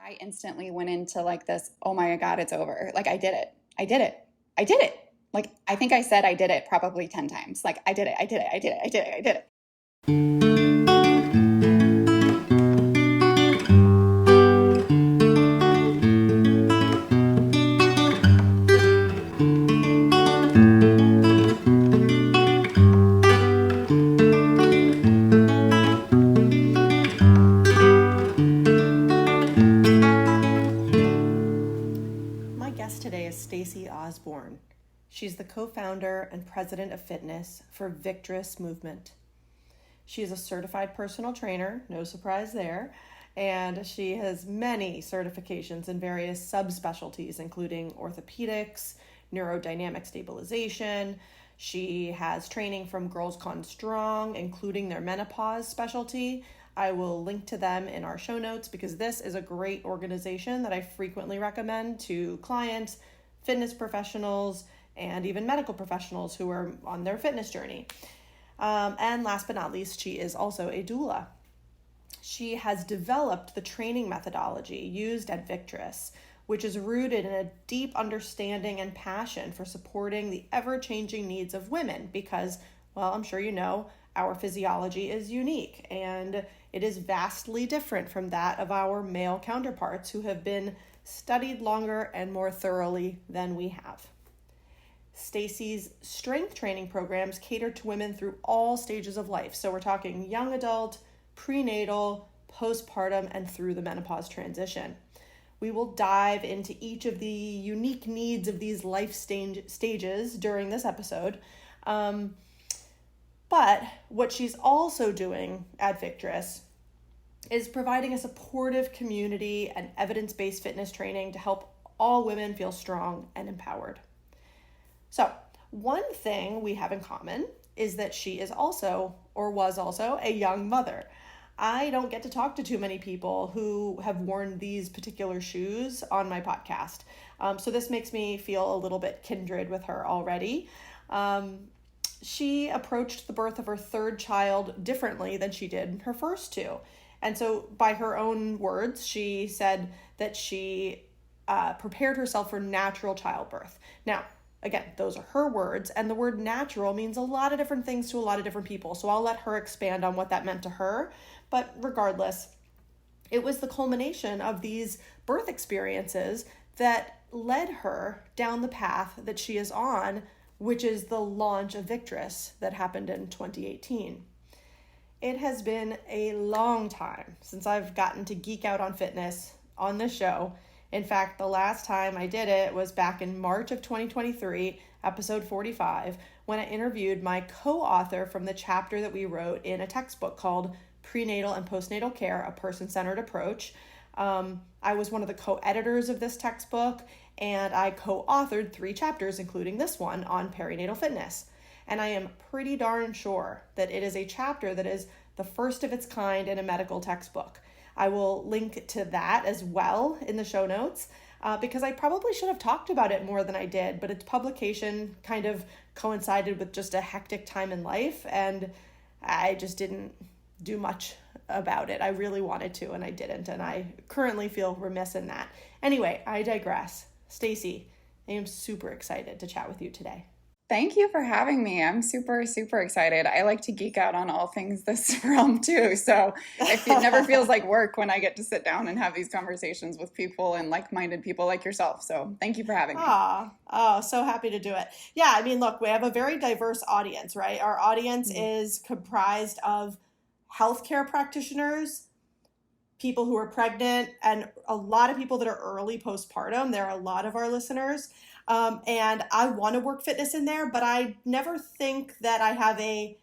I instantly went into like this, oh my God, it's over. Like I did it. I did it. I did it. Like I think I said I did it probably 10 times. Like I did it. I did it. I did it. I did it. I did it. Today is Stacy Orsborn. She's the co-founder and president of fitness for VICTRESS Movement. She is a certified personal trainer, no surprise there, and she has many certifications in various subspecialties, including orthopedics, neurodynamic stabilization. She has training from Girls Gone Strong, including their menopause specialty. I will link to them in our show notes because this is a great organization that I frequently recommend to clients, fitness professionals, and even medical professionals who are on their fitness journey. And last but not least, she is also a doula. She has developed the training methodology used at VICTRESS, which is rooted in a deep understanding and passion for supporting the ever-changing needs of women because, well, I'm sure you know, our physiology is unique and it is vastly different from that of our male counterparts who have been studied longer and more thoroughly than we have. Stacy's strength training programs cater to women through all stages of life. So we're talking young adult, prenatal, postpartum, and through the menopause transition. We will dive into each of the unique needs of these life stages during this episode. But what she's also doing at VICTRESS is providing a supportive community and evidence-based fitness training to help all women feel strong and empowered. So one thing we have in common is that she is also, or was also, a young mother. I don't get to talk to too many people who have worn these particular shoes on my podcast. So this makes me feel a little bit kindred with her already. She approached the birth of her third child differently than she did her first two. And so by her own words, she said that she prepared herself for natural childbirth. Now, again, those are her words, and the word natural means a lot of different things to a lot of different people. So I'll let her expand on what that meant to her. But regardless, it was the culmination of these birth experiences that led her down the path that she is on, which is the launch of VICTRESS that happened in 2018. It has been a long time since I've gotten to geek out on fitness on this show. In fact, the last time I did it was back in March of 2023, episode 45, when I interviewed my co-author from the chapter that we wrote in a textbook called Prenatal and Postnatal Care, A Person-Centered Approach. I was one of the co-editors of this textbook, and I co-authored 3 chapters, including this one on perinatal fitness. And I am pretty darn sure that it is a chapter that is the first of its kind in a medical textbook. I will link to that as well in the show notes because I probably should have talked about it more than I did, but its publication kind of coincided with just a hectic time in life, and I just didn't do much about it. I really wanted to, and I didn't, and I currently feel remiss in that. Anyway, I digress. Stacy, I am super excited to chat with you today. Thank you for having me. I'm super, super excited. I like to geek out on all things this realm too. So it never feels like work when I get to sit down and have these conversations with people and like-minded people like yourself. So thank you for having me. Oh, so happy to do it. Yeah, I mean, look, we have a very diverse audience, right? Our audience is comprised of healthcare practitioners, people who are pregnant, and a lot of people that are early postpartum. There are a lot of our listeners. And I want to work fitness in there, but I never think that I have a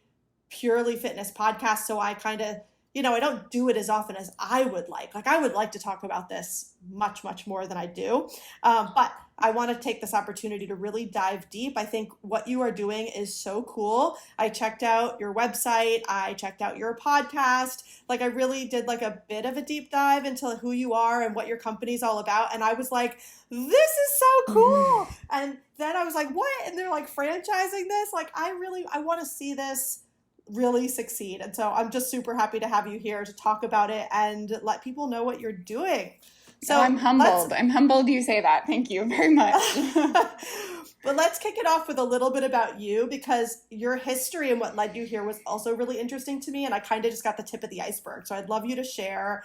purely fitness podcast. So I kind of, I don't do it as often as I would like. Like I would like to talk about this much, much more than I do. But I want to take this opportunity to really dive deep. I think what you are doing is so cool. I checked out your website. I checked out your podcast. Like I really did like a bit of a deep dive into who you are and what your company's all about. And I was like, this is so cool. And then I was like, what? And they're like franchising this. Like I want to see this really succeed. And so I'm just super happy to have you here to talk about it and let people know what you're doing. So I'm humbled. I'm humbled you say that. Thank you very much. But let's kick it off with a little bit about you, because your history and what led you here was also really interesting to me. And I kind of just got the tip of the iceberg. So I'd love you to share,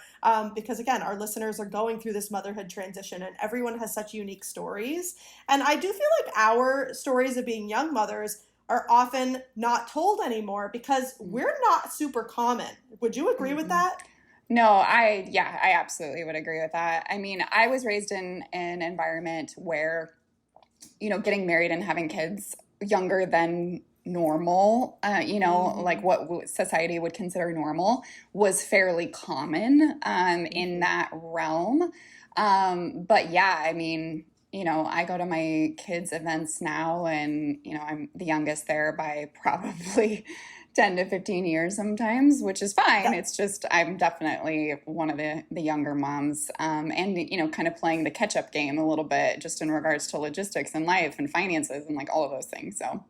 because again, our listeners are going through this motherhood transition and everyone has such unique stories. And I do feel like our stories of being young mothers are often not told anymore because we're not super common. Would you agree with that? No, I absolutely would agree with that. I mean, I was raised in an environment where, getting married and having kids younger than normal, like what society would consider normal was fairly common in that realm. But yeah, I mean, I go to my kids' events now and, I'm the youngest there by probably 10 to 15 years sometimes, which is fine. Yeah. It's just, I'm definitely one of the younger moms, and, kind of playing the catch up game a little bit just in regards to logistics and life and finances and like all of those things. So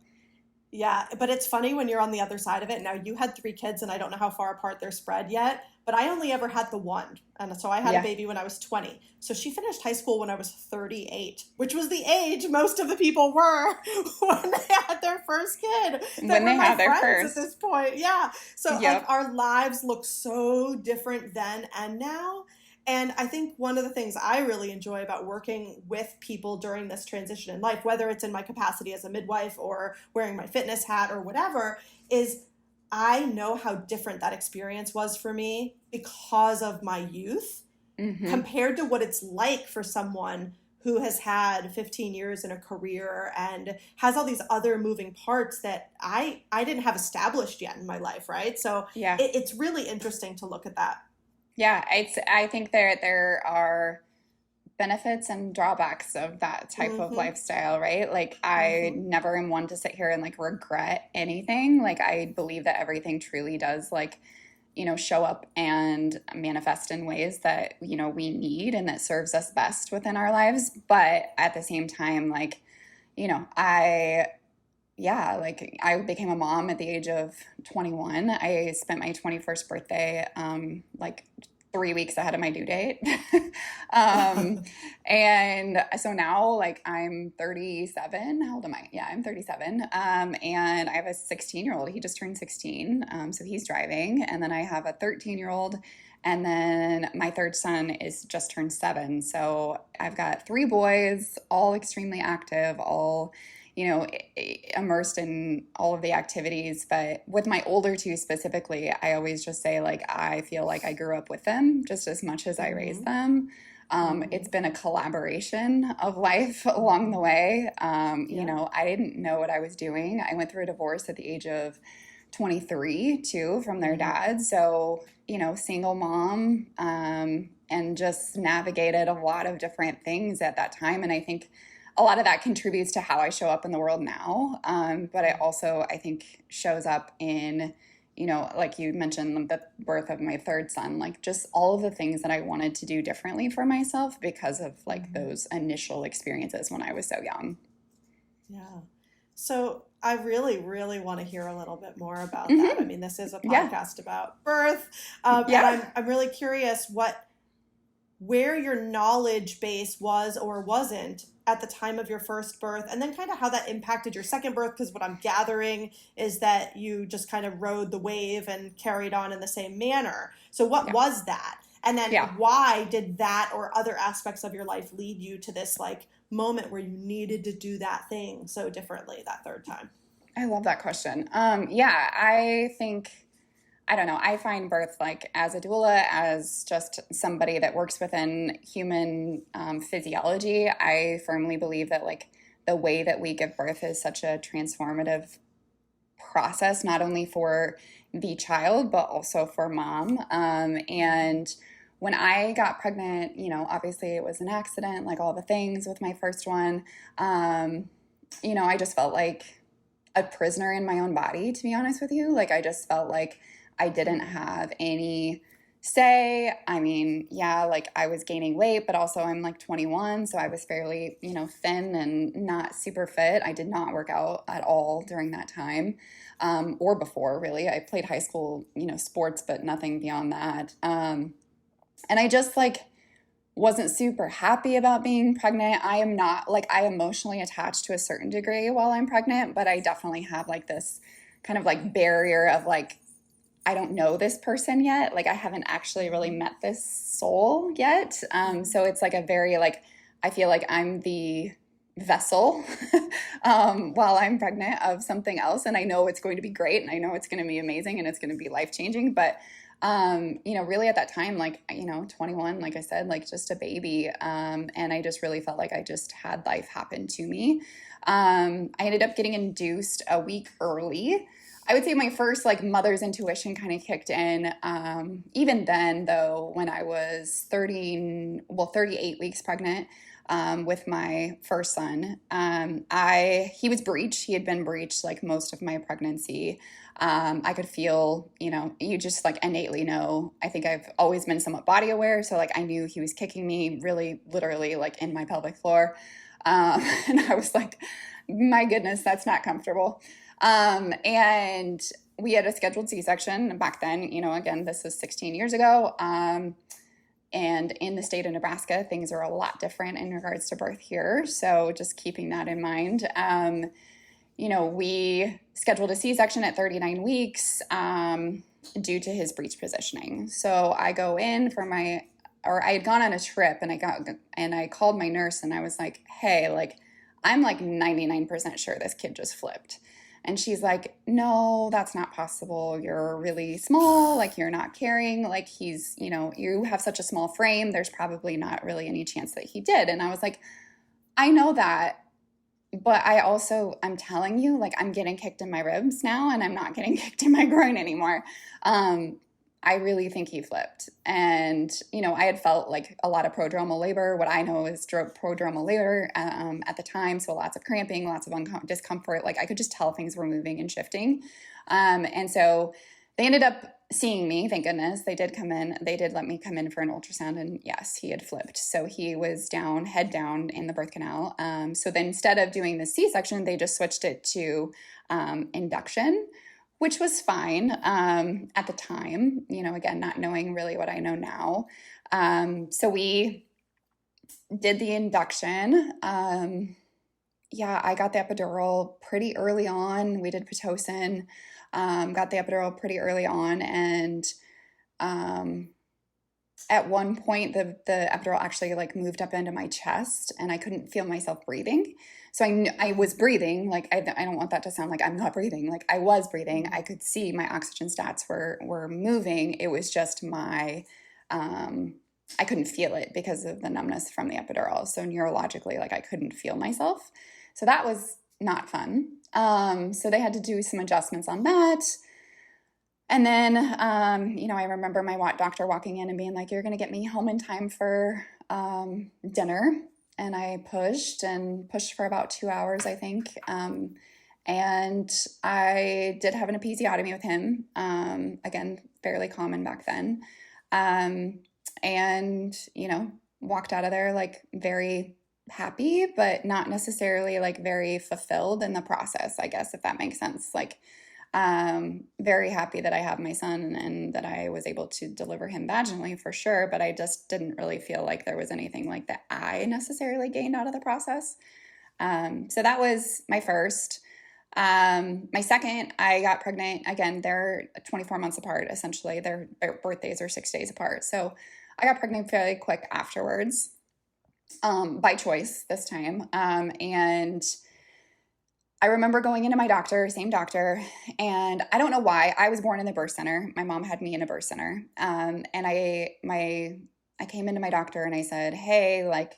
Yeah, but it's funny when you're on the other side of it. Now, you had three kids, and I don't know how far apart they're spread yet, but I only ever had the one. And so I had a yeah, baby when I was 20. So she finished high school when I was 38, which was the age most of the people were when they had their first kid. That when were they my have their friends at first, this point. Yeah. So like yep. our lives look so different then and now. And I think one of the things I really enjoy about working with people during this transition in life, whether it's in my capacity as a midwife or wearing my fitness hat or whatever, is I know how different that experience was for me because of my youth Mm-hmm. compared to what it's like for someone who has had 15 years in a career and has all these other moving parts that I didn't have established yet in my life, right? So Yeah. it's really interesting to look at that. Yeah, I think there are benefits and drawbacks of that type of Mm-hmm. lifestyle, right? Like I Mm-hmm. never am one to sit here and like regret anything. Like I believe that everything truly does like, show up and manifest in ways that, we need and that serves us best within our lives. But at the same time, like, I yeah, like I became a mom at the age of 21. I spent my 21st birthday like 3 weeks ahead of my due date. um, and so now like I'm 37. How old am I? Yeah, I'm 37. And I have a 16-year-old. He just turned 16. So he's driving. And then I have a 13-year-old. And then my third son is just turned 7. So I've got three boys, all extremely active, all immersed in all of the activities. But with my older two specifically, I always just say, like, I feel like I grew up with them just as much as I raised Mm-hmm. them. Mm-hmm. It's been a collaboration of life along the way. Yeah. I didn't know what I was doing. I went through a divorce at the age of 23 too from their Mm-hmm. dad. So, single mom, and just navigated a lot of different things at that time. And I think a lot of that contributes to how I show up in the world now. But it also, I think, shows up in, like you mentioned, the birth of my third son, like just all of the things that I wanted to do differently for myself because of like Mm-hmm. those initial experiences when I was so young. Yeah. So I really, really want to hear a little bit more about that. I Hmm. mean, this is a Yeah. podcast about birth, and Yeah. I'm really curious where your knowledge base was or wasn't at the time of your first birth, and then kind of how that impacted your second birth. Because what I'm gathering is that you just kind of rode the wave and carried on in the same manner. So what Yeah. was that? And then Yeah. why did that or other aspects of your life lead you to this like moment where you needed to do that thing so differently that third time? I love that question. Yeah, I think, I don't know, I find birth like as a doula, as just somebody that works within human physiology. I firmly believe that like the way that we give birth is such a transformative process, not only for the child, but also for mom. And when I got pregnant, obviously it was an accident, like all the things with my first one. Um, I just felt like a prisoner in my own body, to be honest with you. Like, I just felt like I didn't Mm-hmm. have any say. I mean, yeah, like I was gaining weight, but also I'm like 21. So I was fairly, thin and not super fit. I did not work out at all during that time, or before, really. I played high school, sports, but nothing beyond that. And I just like wasn't super happy about being pregnant. I am not like, I emotionally attach to a certain degree while I'm pregnant, but I definitely have like this kind of like barrier of like, I don't know this person yet. Like I haven't actually really met this soul yet. So it's like a very like, I feel like I'm the vessel while I'm pregnant of something else. And I know it's going to be great. And I know it's going to be amazing and it's going to be life-changing. But, really at that time, like, 21, like I said, like just a baby. And I just really felt like I just had life happen to me. I ended up getting induced a week early. I would say my first like mother's intuition kind of kicked in. Even then though, when I was 38 weeks pregnant, with my first son, he was breech. He had been breech like most of my pregnancy. I could feel, you just like innately know. I think I've always been somewhat body aware. So like I knew he was kicking me really literally like in my pelvic floor. And I was like, my goodness, that's not comfortable. And we had a scheduled C-section back then, again, this was 16 years ago. And in the state of Nebraska, things are a lot different in regards to birth here. So just keeping that in mind. We scheduled a C-section at 39 weeks due to his breech positioning. So I go in I had gone on a trip and I called my nurse and I was like, hey, like, I'm like 99% sure this kid just flipped. And she's like, no, that's not possible. You're really small. Like you're not carrying, like he's, you have such a small frame. There's probably not really any chance that he did. And I was like, I know that, but I'm telling you, like I'm getting kicked in my ribs now and I'm not getting kicked in my groin anymore. I really think he flipped. And, I had felt like a lot of prodromal labor. What I know is prodromal labor at the time. So lots of cramping, lots of discomfort. Like I could just tell things were moving and shifting. And so they ended up seeing me. Thank goodness. They did come in. They did let me come in for an ultrasound. And yes, he had flipped. So he was head down in the birth canal. So then instead of doing the C-section, they just switched it to induction, which was fine at the time, again, not knowing really what I know now. So we did the induction. I got the epidural pretty early on. We did Pitocin, got the epidural pretty early on. And at one point, the epidural actually like moved up into my chest and I couldn't feel myself breathing. So I was breathing. Like, I don't want that to sound like I'm not breathing. Like I was breathing. I could see my oxygen stats were moving. It was just I couldn't feel it because of the numbness from the epidural. So neurologically, like I couldn't feel myself. So that was not fun. So they had to do some adjustments on that. And then, I remember my doctor walking in and being like, you're going to get me home in time for dinner. And I pushed for about 2 hours, I think. And I did have an episiotomy with him. Again, fairly common back then. Walked out of there like very happy, but not necessarily like very fulfilled in the process, I guess, if that makes sense. Like, very happy that I have my son and that I was able to deliver him vaginally for sure, but I just didn't really feel like there was anything like that I necessarily gained out of the process. So that was my first. My second, I got pregnant. Again, they're 24 months apart, essentially. Their birthdays are 6 days apart. So I got pregnant fairly quick afterwards, by choice this time. And I remember going into my doctor, same doctor, and I don't know why. I was born in the birth center. My mom had me in a birth center. And I came into my doctor and I said, hey, like,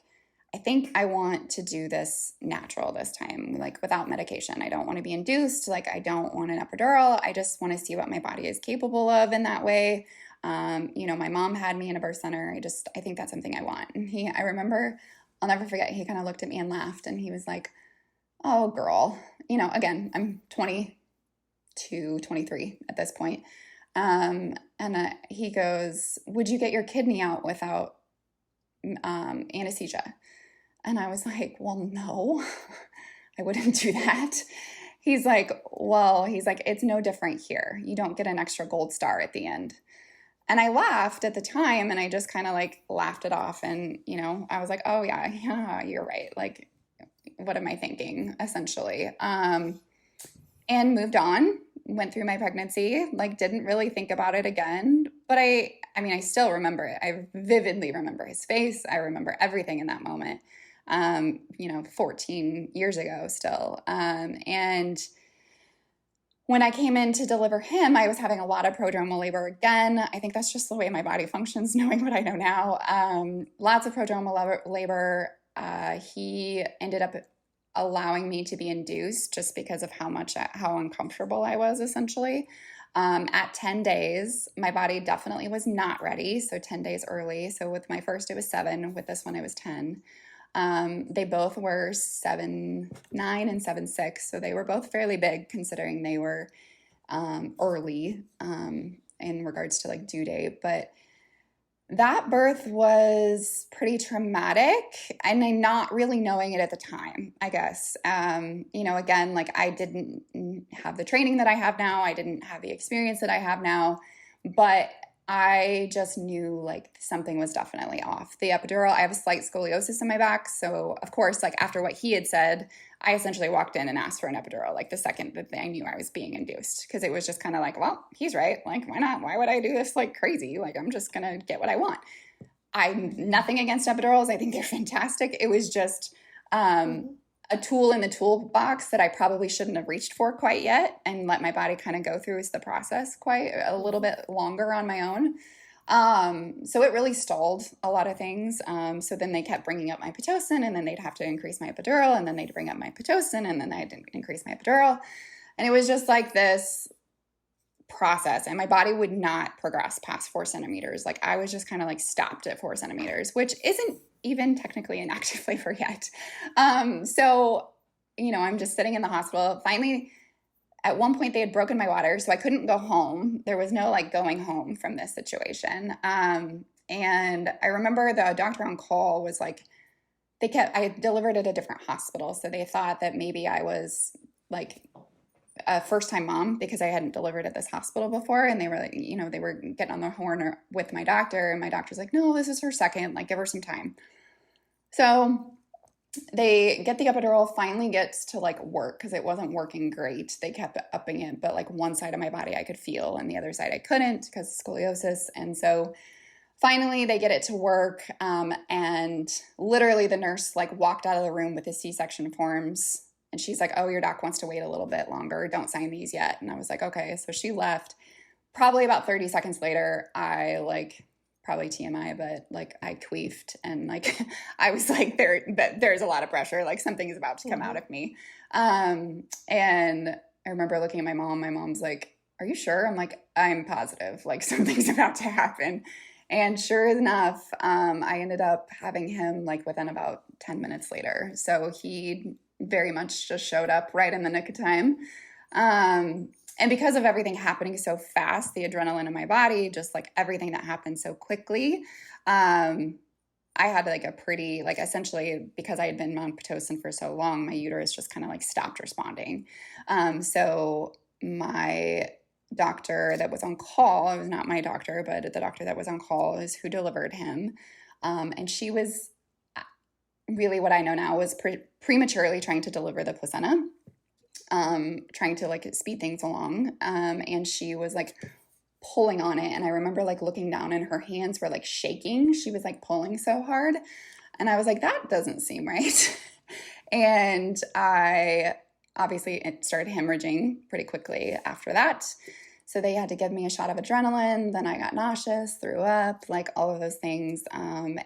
I think I want to do this natural this time, like without medication. I don't want to be induced. Like, I don't want an epidural. I just want to see what my body is capable of in that way. My mom had me in a birth center. I think that's something I want. And I remember, I'll never forget, he kind of looked at me and laughed and he was like, oh, girl, again, I'm 22, 23 at this point. He goes, would you get your kidney out without anesthesia? And I was like, well, no, I wouldn't do that. He's like, it's no different here. You don't get an extra gold star at the end. And I laughed at the time, and I just kind of like laughed it off. And, you know, I was like, oh yeah, you're right. Like, what am I thinking, essentially? And moved on, went through my pregnancy, like didn't really think about it again. But I mean, I still remember it. I vividly remember his face. I remember everything in that moment, 14 years ago still. And when I came in to deliver him, I was having a lot of prodromal labor again. I think that's just the way my body functions, knowing what I know now. Lots of prodromal labor. He ended up allowing me to be induced just because of how uncomfortable I was, essentially. At 10 days, my body definitely was not ready. So 10 days early. So with my first, it was 7. With this one, it was 10. They both were 7'9" and 7'6". So they were both fairly big considering they were early in regards to like due date. But that birth was pretty traumatic, and I'm not really knowing it at the time, I guess. Again, like I didn't have the training that I have now. I didn't have the experience that I have now, but I just knew like something was definitely off. The epidural, I have a slight scoliosis in my back. So of course, like after what he had said, I essentially walked in and asked for an epidural, like the second that I knew I was being induced, because it was just kind of like, well, he's right. Like, why not? Why would I do this like crazy? Like, I'm just going to get what I want. I'm nothing against epidurals. I think they're fantastic. It was just a tool in the toolbox that I probably shouldn't have reached for quite yet and let my body kind of go through the process quite a little bit longer on my own. So it really stalled a lot of things. So then they kept bringing up my Pitocin, and then they'd have to increase my epidural, and then they'd bring up my Pitocin, and then I'd increase my epidural. And it was just like this process, and my body would not progress past 4 centimeters. Like I was just kind of like stopped at 4 centimeters, which isn't even technically an active labor yet. So, I'm just sitting in the hospital. Finally, at one point they had broken my water, so I couldn't go home. There was no like going home from this situation. And I remember the doctor on call was like, I delivered at a different hospital. So they thought that maybe I was like a first-time mom because I hadn't delivered at this hospital before. And they were like, they were getting on the horn with my doctor, and my doctor's like, no, this is her second, like give her some time. So they get the epidural, finally gets to like work because it wasn't working great. They kept upping it, but like one side of my body I could feel and the other side I couldn't because of scoliosis. And so finally they get it to work. And literally the nurse like walked out of the room with the C-section forms, and she's like, oh, your doc wants to wait a little bit longer. Don't sign these yet. And I was like, okay. So she left. Probably about 30 seconds later, I like, probably TMI, but like I queefed, and like I was like, there's a lot of pressure, like something is about to come out of me. And I remember looking at my mom. My mom's like, are you sure? I'm like, I'm positive, like something's about to happen. And sure enough, I ended up having him like within about 10 minutes later. So he very much just showed up right in the nick of time. And because of everything happening so fast, the adrenaline in my body, just like everything that happened so quickly, I had like a pretty, like essentially because I had been on Pitocin for so long, my uterus just kind of like stopped responding. So my doctor that was on call, it was not my doctor, but the doctor that was on call is who delivered him. And she was really, what I know now, was prematurely trying to deliver the placenta. Trying to like speed things along. And she was like pulling on it. And I remember like looking down and her hands were like shaking. She was like pulling so hard. And I was like, that doesn't seem right. And it started hemorrhaging pretty quickly after that. So they had to give me a shot of adrenaline. Then I got nauseous, threw up, like all of those things. And,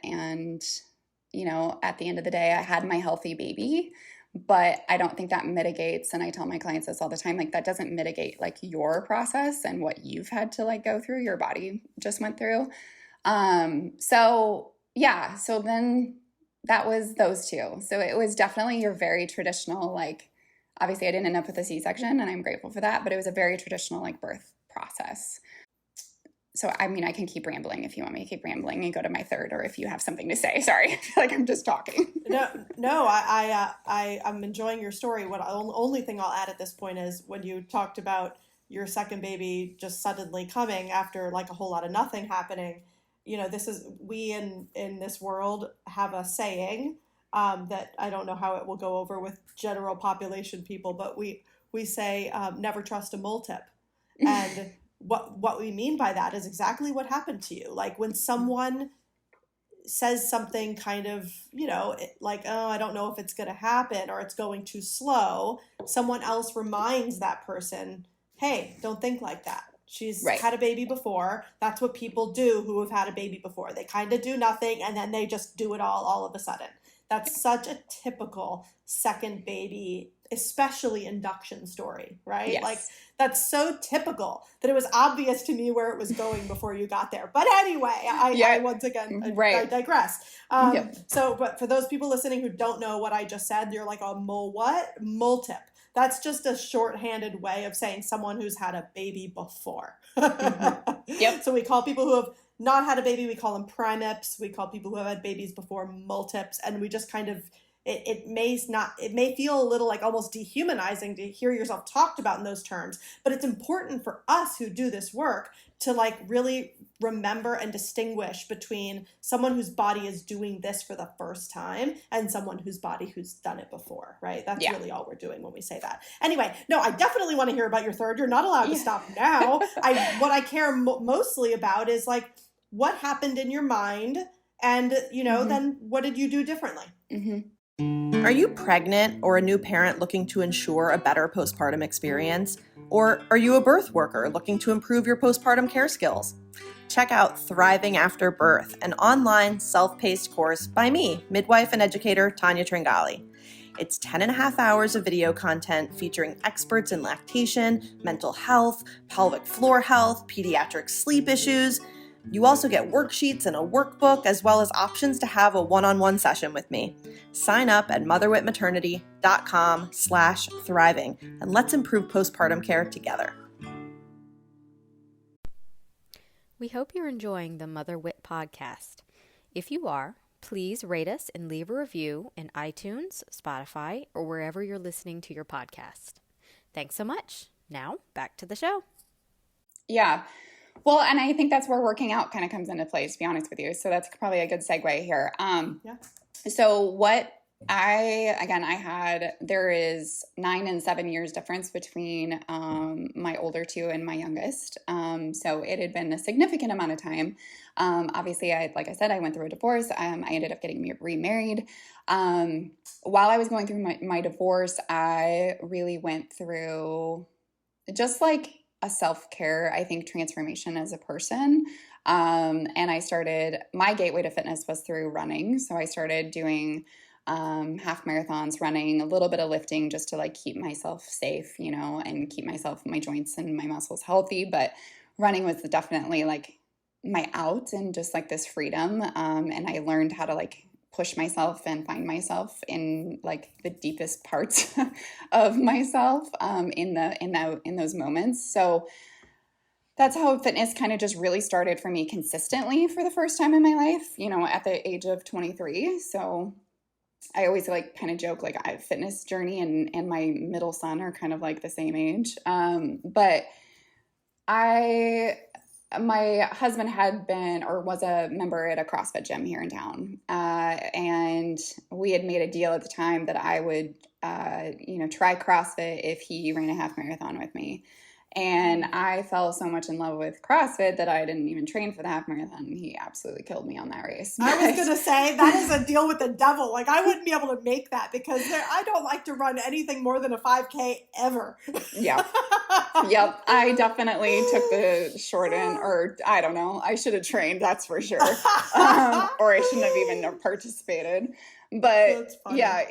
at the end of the day, I had my healthy baby. But I don't think that mitigates, and I tell my clients this all the time, like that doesn't mitigate like your process and what you've had to like go through, your body just went through. So then that was those two. So it was definitely your very traditional, like, obviously I didn't end up with a C-section, and I'm grateful for that, but it was a very traditional like birth process. So, I mean, I can keep rambling if you want me to keep rambling and go to my third, or if you have something to say. Sorry, I feel like I'm just talking. No, I'm enjoying your story. The only thing I'll add at this point is when you talked about your second baby just suddenly coming after like a whole lot of nothing happening. You know, we in this world have a saying that I don't know how it will go over with general population people, but we say never trust a mole tip. And what we mean by that is exactly what happened to you. Like when someone says something kind of, you know, like, oh, I don't know if it's going to happen or it's going too slow, someone else reminds that person, hey, don't think like that. She's had a baby before. That's what people do who have had a baby before. They kind of do nothing and then they just do it all of a sudden. That's such a typical second baby, especially induction story, right? Yes. Like that's so typical that it was obvious to me where it was going before you got there. But anyway, I once again, I digress. So, but for those people listening who don't know what I just said, you're like a mole tip. That's just a shorthanded way of saying someone who's had a baby before. So we call people who have not had a baby, we call them primips. We call people who have had babies before multips. And we just kind of, it may feel a little like almost dehumanizing to hear yourself talked about in those terms, but it's important for us who do this work to like really remember and distinguish between someone whose body is doing this for the first time and someone whose body who's done it before, right? That's really all we're doing when we say that. Anyway, no, I definitely want to hear about your third. You're not allowed to stop now. What I care mostly about is like what happened in your mind and, you know, then what did you do differently? Are you pregnant or a new parent looking to ensure a better postpartum experience? Or are you a birth worker looking to improve your postpartum care skills? Check out Thriving After Birth, an online self-paced course by me, midwife and educator Tanya Tringali. It's 10.5 hours of video content featuring experts in lactation, mental health, pelvic floor health, pediatric sleep issues. You also get worksheets and a workbook, as well as options to have a one-on-one session with me. Sign up at motherwitmaternity.com/thriving, and let's improve postpartum care together. We hope you're enjoying the Mother Wit podcast. If you are, please rate us and leave a review in iTunes, Spotify, or wherever you're listening to your podcast. Thanks so much. Now, back to the show. Yeah. Well, and I think that's where working out kind of comes into play, to be honest with you. So that's probably a good segue here. So what there is 9 and 7 years difference between my older two and my youngest. So it had been a significant amount of time. Obviously, like I said, I went through a divorce. I ended up getting remarried. While I was going through my divorce, I really went through just like a self-care, I think, transformation as a person. And my gateway to fitness was through running. So I started doing half marathons, running, a little bit of lifting just to like keep myself safe, you know, and keep my joints and my muscles healthy. But running was definitely like my out and just like this freedom. And I learned how to like push myself and find myself in like the deepest parts of myself in those moments. So that's how fitness kind of just really started for me consistently for the first time in my life, you know, at the age of 23. So I always like kind of joke like fitness journey and my middle son are kind of like the same age. But my husband had been or was a member at a CrossFit gym here in town. And we had made a deal at the time that I would, try CrossFit if he ran a half marathon with me. And I fell so much in love with CrossFit that I didn't even train for the half marathon. He absolutely killed me on that race. I was going to say, that is a deal with the devil. Like, I wouldn't be able to make that because I don't like to run anything more than a 5K ever. Yeah. Yep. I definitely took the short end, or I don't know. I should have trained, that's for sure. Or I shouldn't have even participated. But yeah,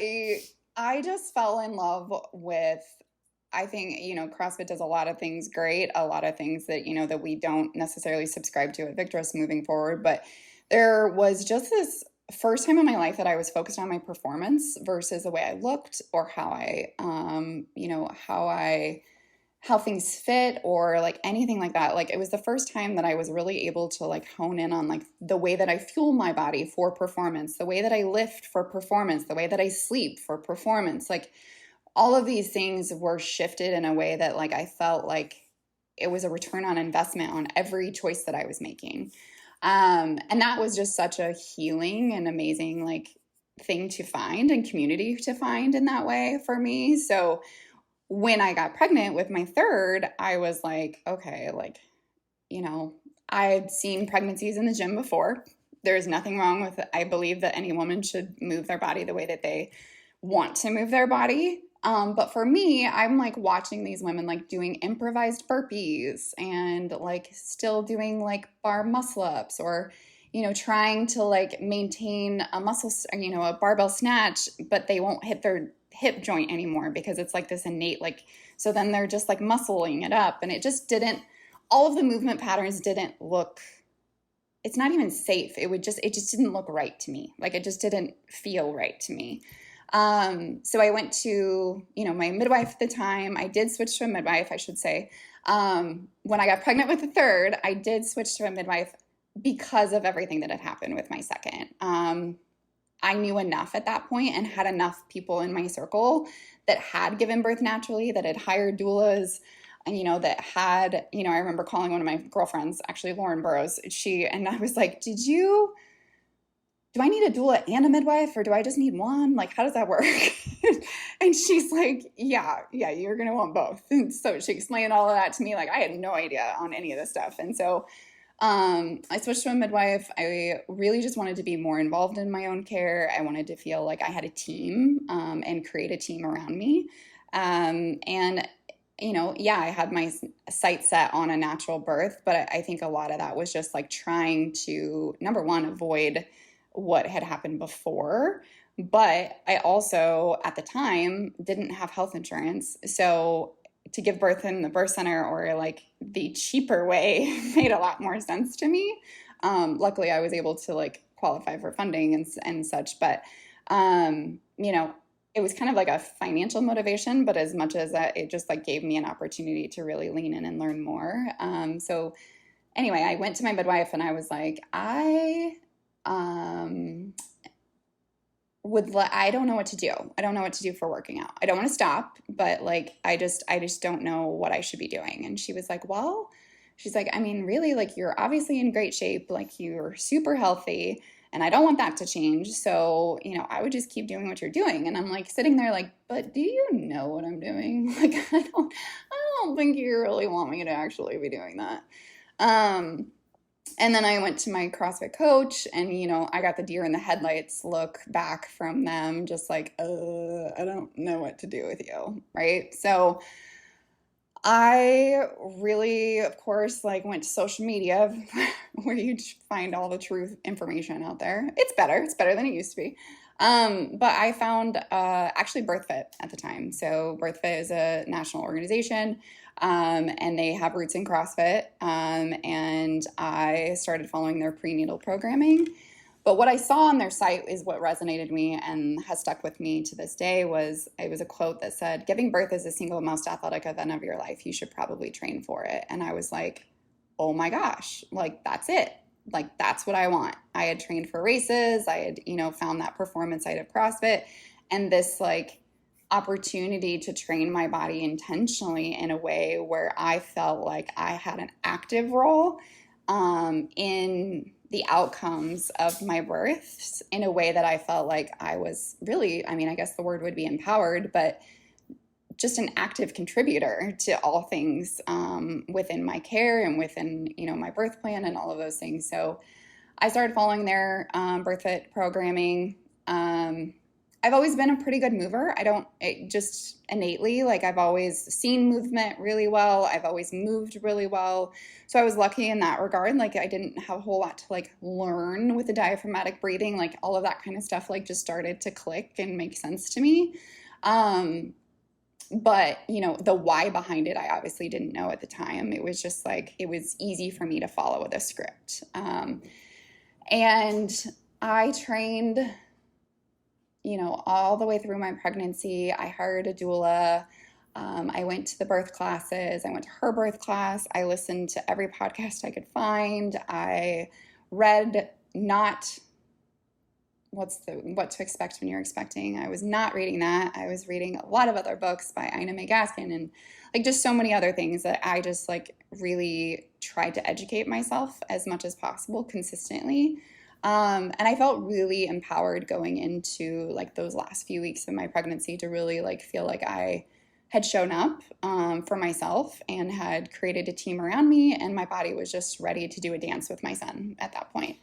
I just fell in love with, I think, you know, CrossFit does a lot of things great, a lot of things that, you know, that we don't necessarily subscribe to at VICTRESS moving forward. But there was just this first time in my life that I was focused on my performance versus the way I looked or how how things fit or like anything like that. Like it was the first time that I was really able to like hone in on like the way that I fuel my body for performance, the way that I lift for performance, the way that I sleep for performance. Like all of these things were shifted in a way that like I felt like it was a return on investment on every choice that I was making. And that was just such a healing and amazing like thing to find and community to find in that way for me. So when I got pregnant with my third, I was like, okay, like, I had seen pregnancies in the gym before. There's nothing wrong with it. I believe that any woman should move their body the way that they want to move their body. But for me, I'm like watching these women like doing improvised burpees and like still doing like bar muscle ups or, trying to like maintain a a barbell snatch, but they won't hit their hip joint anymore because it's like this innate, like, so then they're just like muscling it up. And it just all of the movement patterns didn't look, it's not even safe. It just didn't look right to me. Like it just didn't feel right to me. So I went to, my midwife at the time. I did switch to a midwife, I should say. When I got pregnant with the third, I did switch to a midwife because of everything that had happened with my second. I knew enough at that point and had enough people in my circle that had given birth naturally, that had hired doulas, and, that had, I remember calling one of my girlfriends, actually Lauren Burrows, and I was like, do I need a doula and a midwife, or do I just need one? Like, how does that work? And she's like, yeah, you're going to want both. And so she explained all of that to me. Like, I had no idea on any of this stuff. And so I switched to a midwife. I really just wanted to be more involved in my own care. I wanted to feel like I had a team and create a team around me. I had my sights set on a natural birth, but I think a lot of that was just like trying to, number one, avoid what had happened before. But I also, at the time, didn't have health insurance. So to give birth in the birth center or like the cheaper way made a lot more sense to me. Luckily, I was able to like qualify for funding and such. But, it was kind of like a financial motivation, but as much as that, it just like gave me an opportunity to really lean in and learn more. So anyway, I went to my midwife and I was like, I don't know what to do. I don't know what to do for working out. I don't want to stop, but like, I just don't know what I should be doing. And she was like, well, she's like, I mean, really, like, you're obviously in great shape. Like, you're super healthy. And I don't want that to change. So, I would just keep doing what you're doing. And I'm like sitting there like, but do you know what I'm doing? Like, I don't think you really want me to actually be doing that. And then I went to my CrossFit coach and, I got the deer in the headlights look back from them, just like, I don't know what to do with you. Right. So I really, of course, like went to social media where you find all the truth information out there. It's better than it used to be. But I found actually BirthFit at the time. So BirthFit is a national organization and they have roots in CrossFit. And I started following their prenatal programming. But what I saw on their site is what resonated me and has stuck with me to this day. It was a quote that said, giving birth is the single most athletic event of your life. You should probably train for it. And I was like, oh my gosh, like that's it. Like that's what I want. I had trained for races. I had, found that performance side of CrossFit, and this like opportunity to train my body intentionally in a way where I felt like I had an active role in the outcomes of my births in a way that I felt like I was really, I guess the word would be empowered, but just an active contributor to all things within my care and within, my birth plan and all of those things. So I started following their BirthFit programming. I've always been a pretty good mover. Just innately, like I've always seen movement really well. I've always moved really well. So I was lucky in that regard. Like I didn't have a whole lot to like learn with the diaphragmatic breathing, like all of that kind of stuff, like just started to click and make sense to me. But the why behind it, I obviously didn't know at the time. It was just like, it was easy for me to follow the script. And I trained all the way through my pregnancy. I hired a doula. I went to the birth classes. I went to her birth class. I listened to every podcast I could find. I read not what to expect when you're expecting. I was not reading that. I was reading a lot of other books by Ina May Gaskin and like just so many other things that I just like really tried to educate myself as much as possible consistently. And I felt really empowered going into like those last few weeks of my pregnancy to really like feel like I had shown up for myself and had created a team around me, and my body was just ready to do a dance with my son at that point.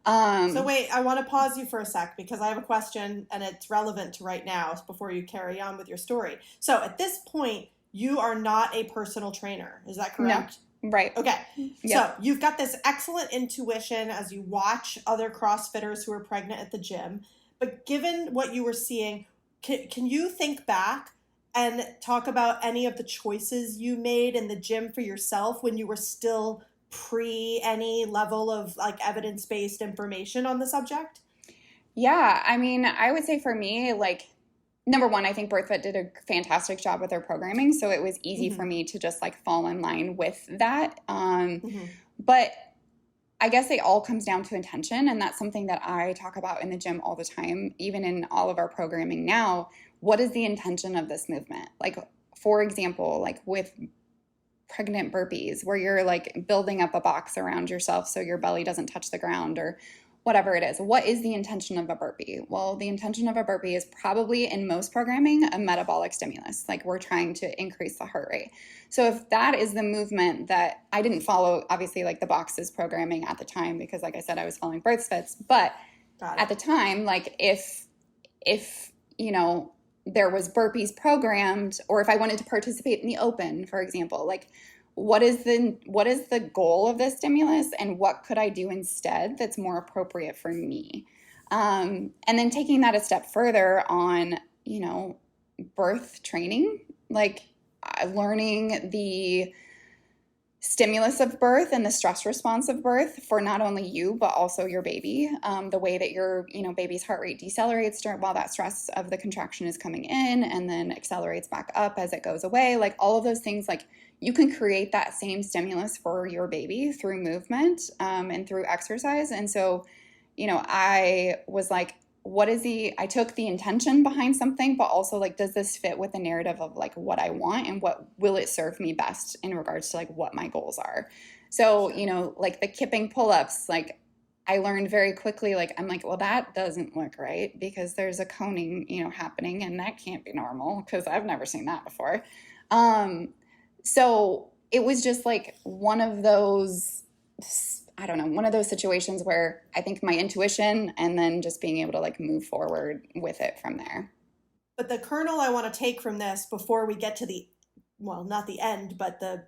So wait, I want to pause you for a sec because I have a question and it's relevant to right now before you carry on with your story. So at this point, you are not a personal trainer. Is that correct? No. Right. Okay. Yep. So you've got this excellent intuition as you watch other CrossFitters who are pregnant at the gym. But given what you were seeing, can you think back and talk about any of the choices you made in the gym for yourself when you were still pre any level of like evidence-based information on the subject? Yeah, I mean, I would say for me, like, number one, I think BirthFit did a fantastic job with their programming, so it was easy for me to just like fall in line with that. But I guess it all comes down to intention, and that's something that I talk about in the gym all the time, even in all of our programming now. What is the intention of this movement? Like, for example, like with pregnant burpees, where you're like building up a box around yourself so your belly doesn't touch the ground or whatever it is. What is the intention of a burpee? Well, the intention of a burpee is probably in most programming a metabolic stimulus. Like we're trying to increase the heart rate. So if that is the movement that I didn't follow, obviously like the boxes programming at the time, because like I said, I was following BirthFits, but at the time, like if you know, there was burpees programmed, or if I wanted to participate in the open, for example, like what is the goal of this stimulus and what could I do instead that's more appropriate for me? And then taking that a step further on, you know, birth training, like learning the stimulus of birth and the stress response of birth for not only you, but also your baby. The way that your, you know, baby's heart rate decelerates while that stress of the contraction is coming in and then accelerates back up as it goes away. Like all of those things, like you can create that same stimulus for your baby through movement and through exercise. And so, you know, I was like, I took the intention behind something, but also like, does this fit with the narrative of like what I want and what will it serve me best in regards to like what my goals are? So, you know, like the kipping pull-ups, like I learned very quickly, like, I'm like, well, that doesn't look right because there's a coning, you know, happening and that can't be normal because I've never seen that before. So it was just like one of those situations where I think my intuition and then just being able to like move forward with it from there. But the kernel I want to take from this before we get to not the end, but the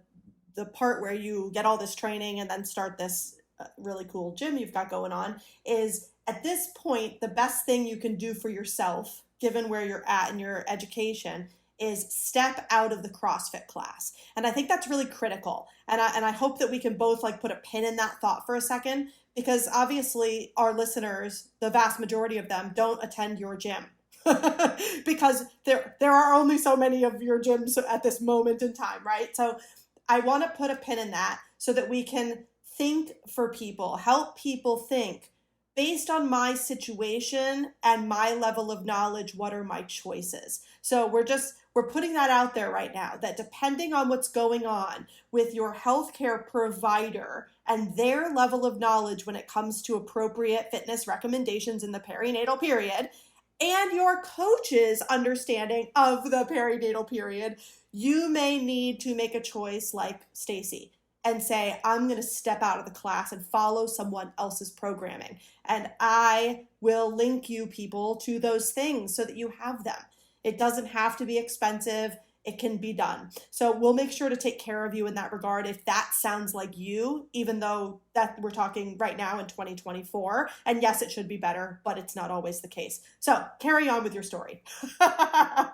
part where you get all this training and then start this really cool gym you've got going on is at this point, the best thing you can do for yourself, given where you're at in your education, is step out of the CrossFit class. And I think that's really critical. And I hope that we can both like put a pin in that thought for a second, because obviously our listeners, the vast majority of them, don't attend your gym because there are only so many of your gyms at this moment in time, right? So I want to put a pin in that so that we can think for people, help people think, based on my situation and my level of knowledge, what are my choices? So we're putting that out there right now, that depending on what's going on with your healthcare provider and their level of knowledge when it comes to appropriate fitness recommendations in the perinatal period, and your coach's understanding of the perinatal period, you may need to make a choice like Stacy and say, I'm going to step out of the class and follow someone else's programming. And I will link you people to those things so that you have them. It doesn't have to be expensive. It can be done. So we'll make sure to take care of you in that regard if that sounds like you, even though that we're talking right now in 2024. And yes, it should be better, but it's not always the case. So carry on with your story. I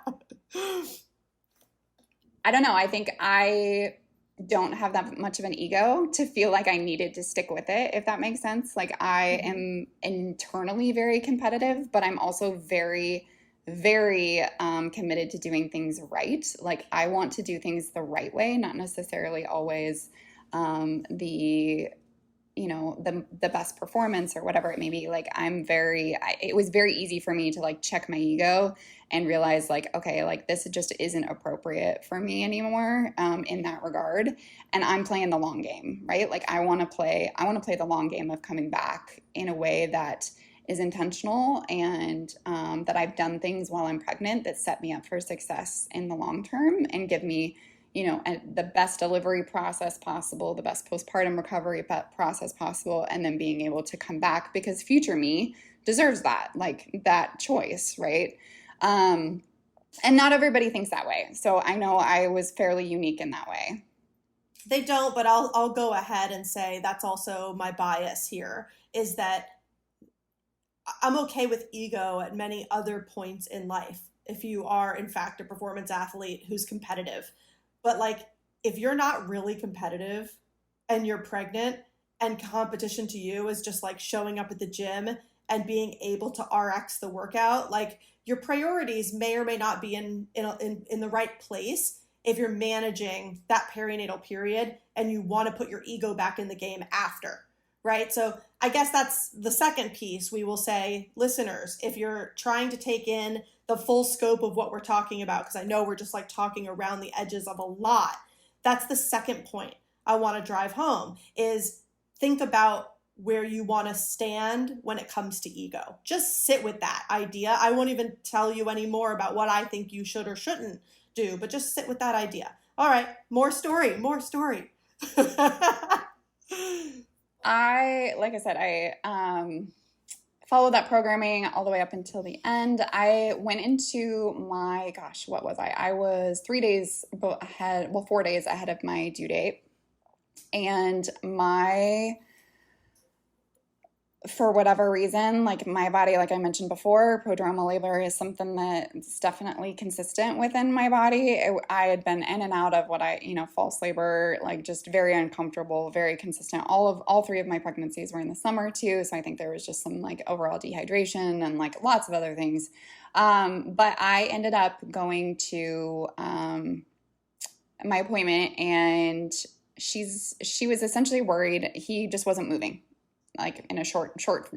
don't know. I think I don't have that much of an ego to feel like I needed to stick with it, if that makes sense. Like I am internally very competitive, but I'm also very, very committed to doing things right. Like I want to do things the right way, not necessarily always the the best performance or whatever it may be. Like it was very easy for me to like check my ego and realize like, okay, like this just isn't appropriate for me anymore in that regard. And I'm playing the long game, right? Like I want to play the long game of coming back in a way that is intentional and that I've done things while I'm pregnant that set me up for success in the long term and give me, the best delivery process possible, the best postpartum recovery process possible, and then being able to come back because future me deserves that, like that choice, right? And not everybody thinks that way. So I know I was fairly unique in that way. They don't, but I'll go ahead and say that's also my bias here, is that I'm okay with ego at many other points in life. If you are, in fact, a performance athlete who's competitive. But like, if you're not really competitive and you're pregnant and competition to you is just like showing up at the gym and being able to RX the workout, like your priorities may or may not be in the right place if you're managing that perinatal period and you want to put your ego back in the game after, right? So I guess that's the second piece. We will say, listeners, if you're trying to take in the full scope of what we're talking about, because I know we're just like talking around the edges of a lot, that's the second point I want to drive home, is think about where you want to stand when it comes to ego. Just sit with that idea. I won't even tell you any more about what I think you should or shouldn't do, but just sit with that idea. All right, more story. Like I said, I followed that programming all the way up until the end. I went into what was I? I was 4 days ahead of my due date. And for whatever reason, like my body, like I mentioned before, prodromal labor is something that's definitely consistent within my body. I had been in and out of false labor, like just very uncomfortable, very consistent. All three of my pregnancies were in the summer too. So I think there was just some like overall dehydration and like lots of other things. But I ended up going to my appointment and she was essentially worried. He just wasn't moving. Like in a short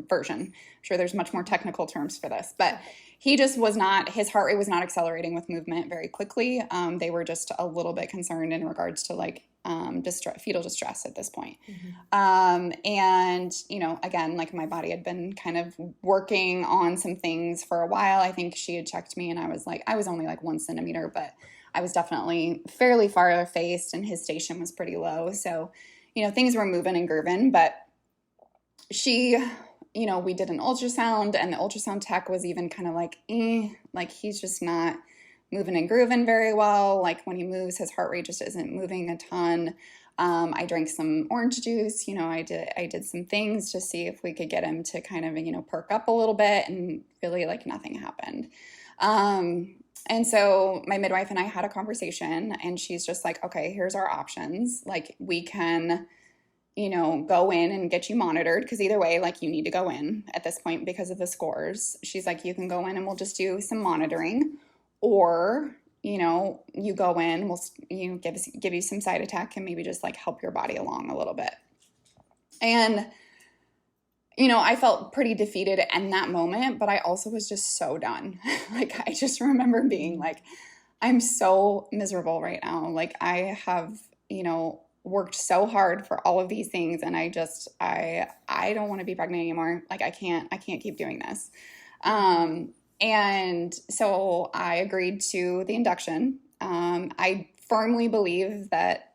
version. I'm sure there's much more technical terms for this, but he just was not, his heart rate was not accelerating with movement very quickly. They were just a little bit concerned in regards to like fetal distress at this point. Mm-hmm. And, again, like my body had been kind of working on some things for a while. I think she had checked me and I was only like 1 centimeter, but I was definitely fairly far faced and his station was pretty low. So, things were moving and grooving, but she, we did an ultrasound and the ultrasound tech was even kind of like, like he's just not moving and grooving very well. Like when he moves, his heart rate just isn't moving a ton. I drank some orange juice, I did some things to see if we could get him to kind of, perk up a little bit, and really like nothing happened. And so my midwife and I had a conversation and she's just like, okay, here's our options. Like we can, go in and get you monitored, because either way, like you need to go in at this point because of the scores. She's like, you can go in and we'll just do some monitoring, or, you go in, we'll give you some side attack and maybe just like help your body along a little bit. And, I felt pretty defeated in that moment, but I also was just so done. Like, I just remember being like, I'm so miserable right now. Like I have, worked so hard for all of these things. And I don't want to be pregnant anymore. Like I can't keep doing this. And so I agreed to the induction. I firmly believe that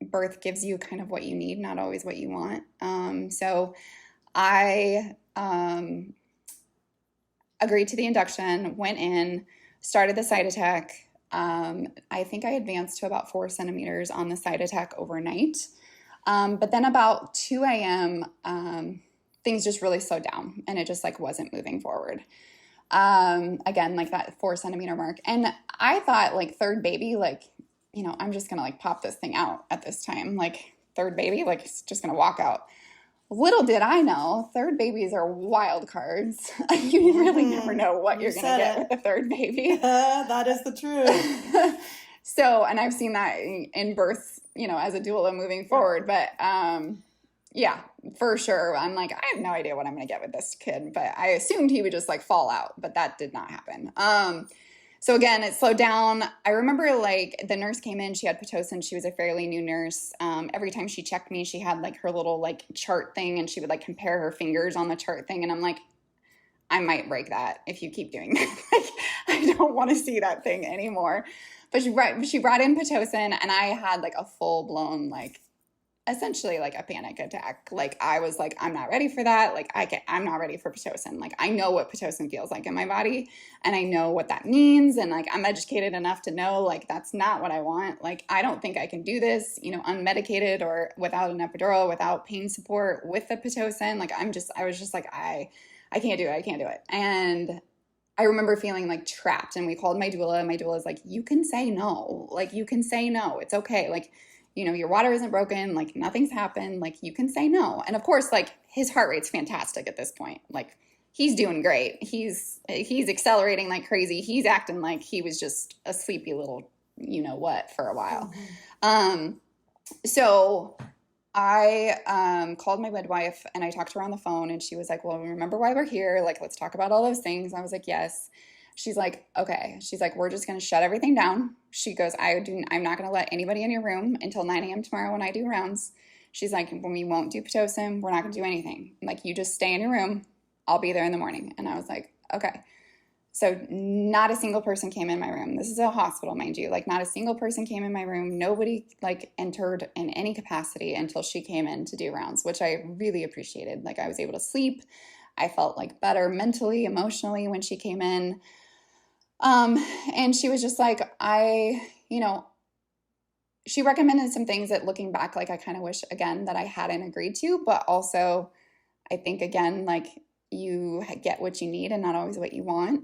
birth gives you kind of what you need, not always what you want. So I, agreed to the induction, went in, started the side attack. I think I advanced to about 4 centimeters on the side attack overnight. But then about 2 a.m., things just really slowed down and it just like wasn't moving forward. Again, like that 4 centimeter mark. And I thought like third baby, like, I'm just going to like pop this thing out at this time. Like third baby, like it's just going to walk out. Little did I know, third babies are wild cards. You really never know what you're going to get with a third baby. That is the truth. So, and I've seen that in birth, as a doula moving forward. But Yeah, for sure. I'm like, I have no idea what I'm going to get with this kid, but I assumed he would just like fall out, but that did not happen. So again, it slowed down. I remember like the nurse came in, she had Pitocin. She was a fairly new nurse. Every time she checked me, she had like her little like chart thing and she would like compare her fingers on the chart thing. And I'm like, I might break that if you keep doing that. Like, I don't want to see that thing anymore. But she brought in Pitocin and I had like a full blown like essentially like a panic attack. Like I was like, I'm not ready for that. Like I'm not ready for Pitocin. Like I know what Pitocin feels like in my body and I know what that means. And like, I'm educated enough to know like, that's not what I want. Like, I don't think I can do this, you know, unmedicated or without an epidural, without pain support with the Pitocin. Like, I was just like, I can't do it. I can't do it. And I remember feeling like trapped and we called my doula and my doula is like, you can say no. Like you can say no. It's okay. Like, you know, your water isn't broken, like nothing's happened, like you can say no. And of course, like his heart rate's fantastic at this point. Like he's doing great. He's accelerating like crazy. He's acting like he was just a sleepy little, you know what, for a while. Mm-hmm. So I called my midwife and I talked to her on the phone and she was like, well, remember why we're here? Like, let's talk about all those things. I was like, yes. She's like, okay. She's like, we're just going to shut everything down. She goes, I'm not going to let anybody in your room until 9 a.m. tomorrow when I do rounds. She's like, when we won't do Pitocin, we're not going to do anything. Like, you just stay in your room. I'll be there in the morning. And I was like, okay. So not a single person came in my room. This is a hospital, mind you. Like, not a single person came in my room. Nobody like entered in any capacity until she came in to do rounds, which I really appreciated. Like, I was able to sleep. I felt like better mentally, emotionally when she came in. And she was just like, she recommended some things that looking back, like I kind of wish again that I hadn't agreed to, but also I think again, like you get what you need and not always what you want.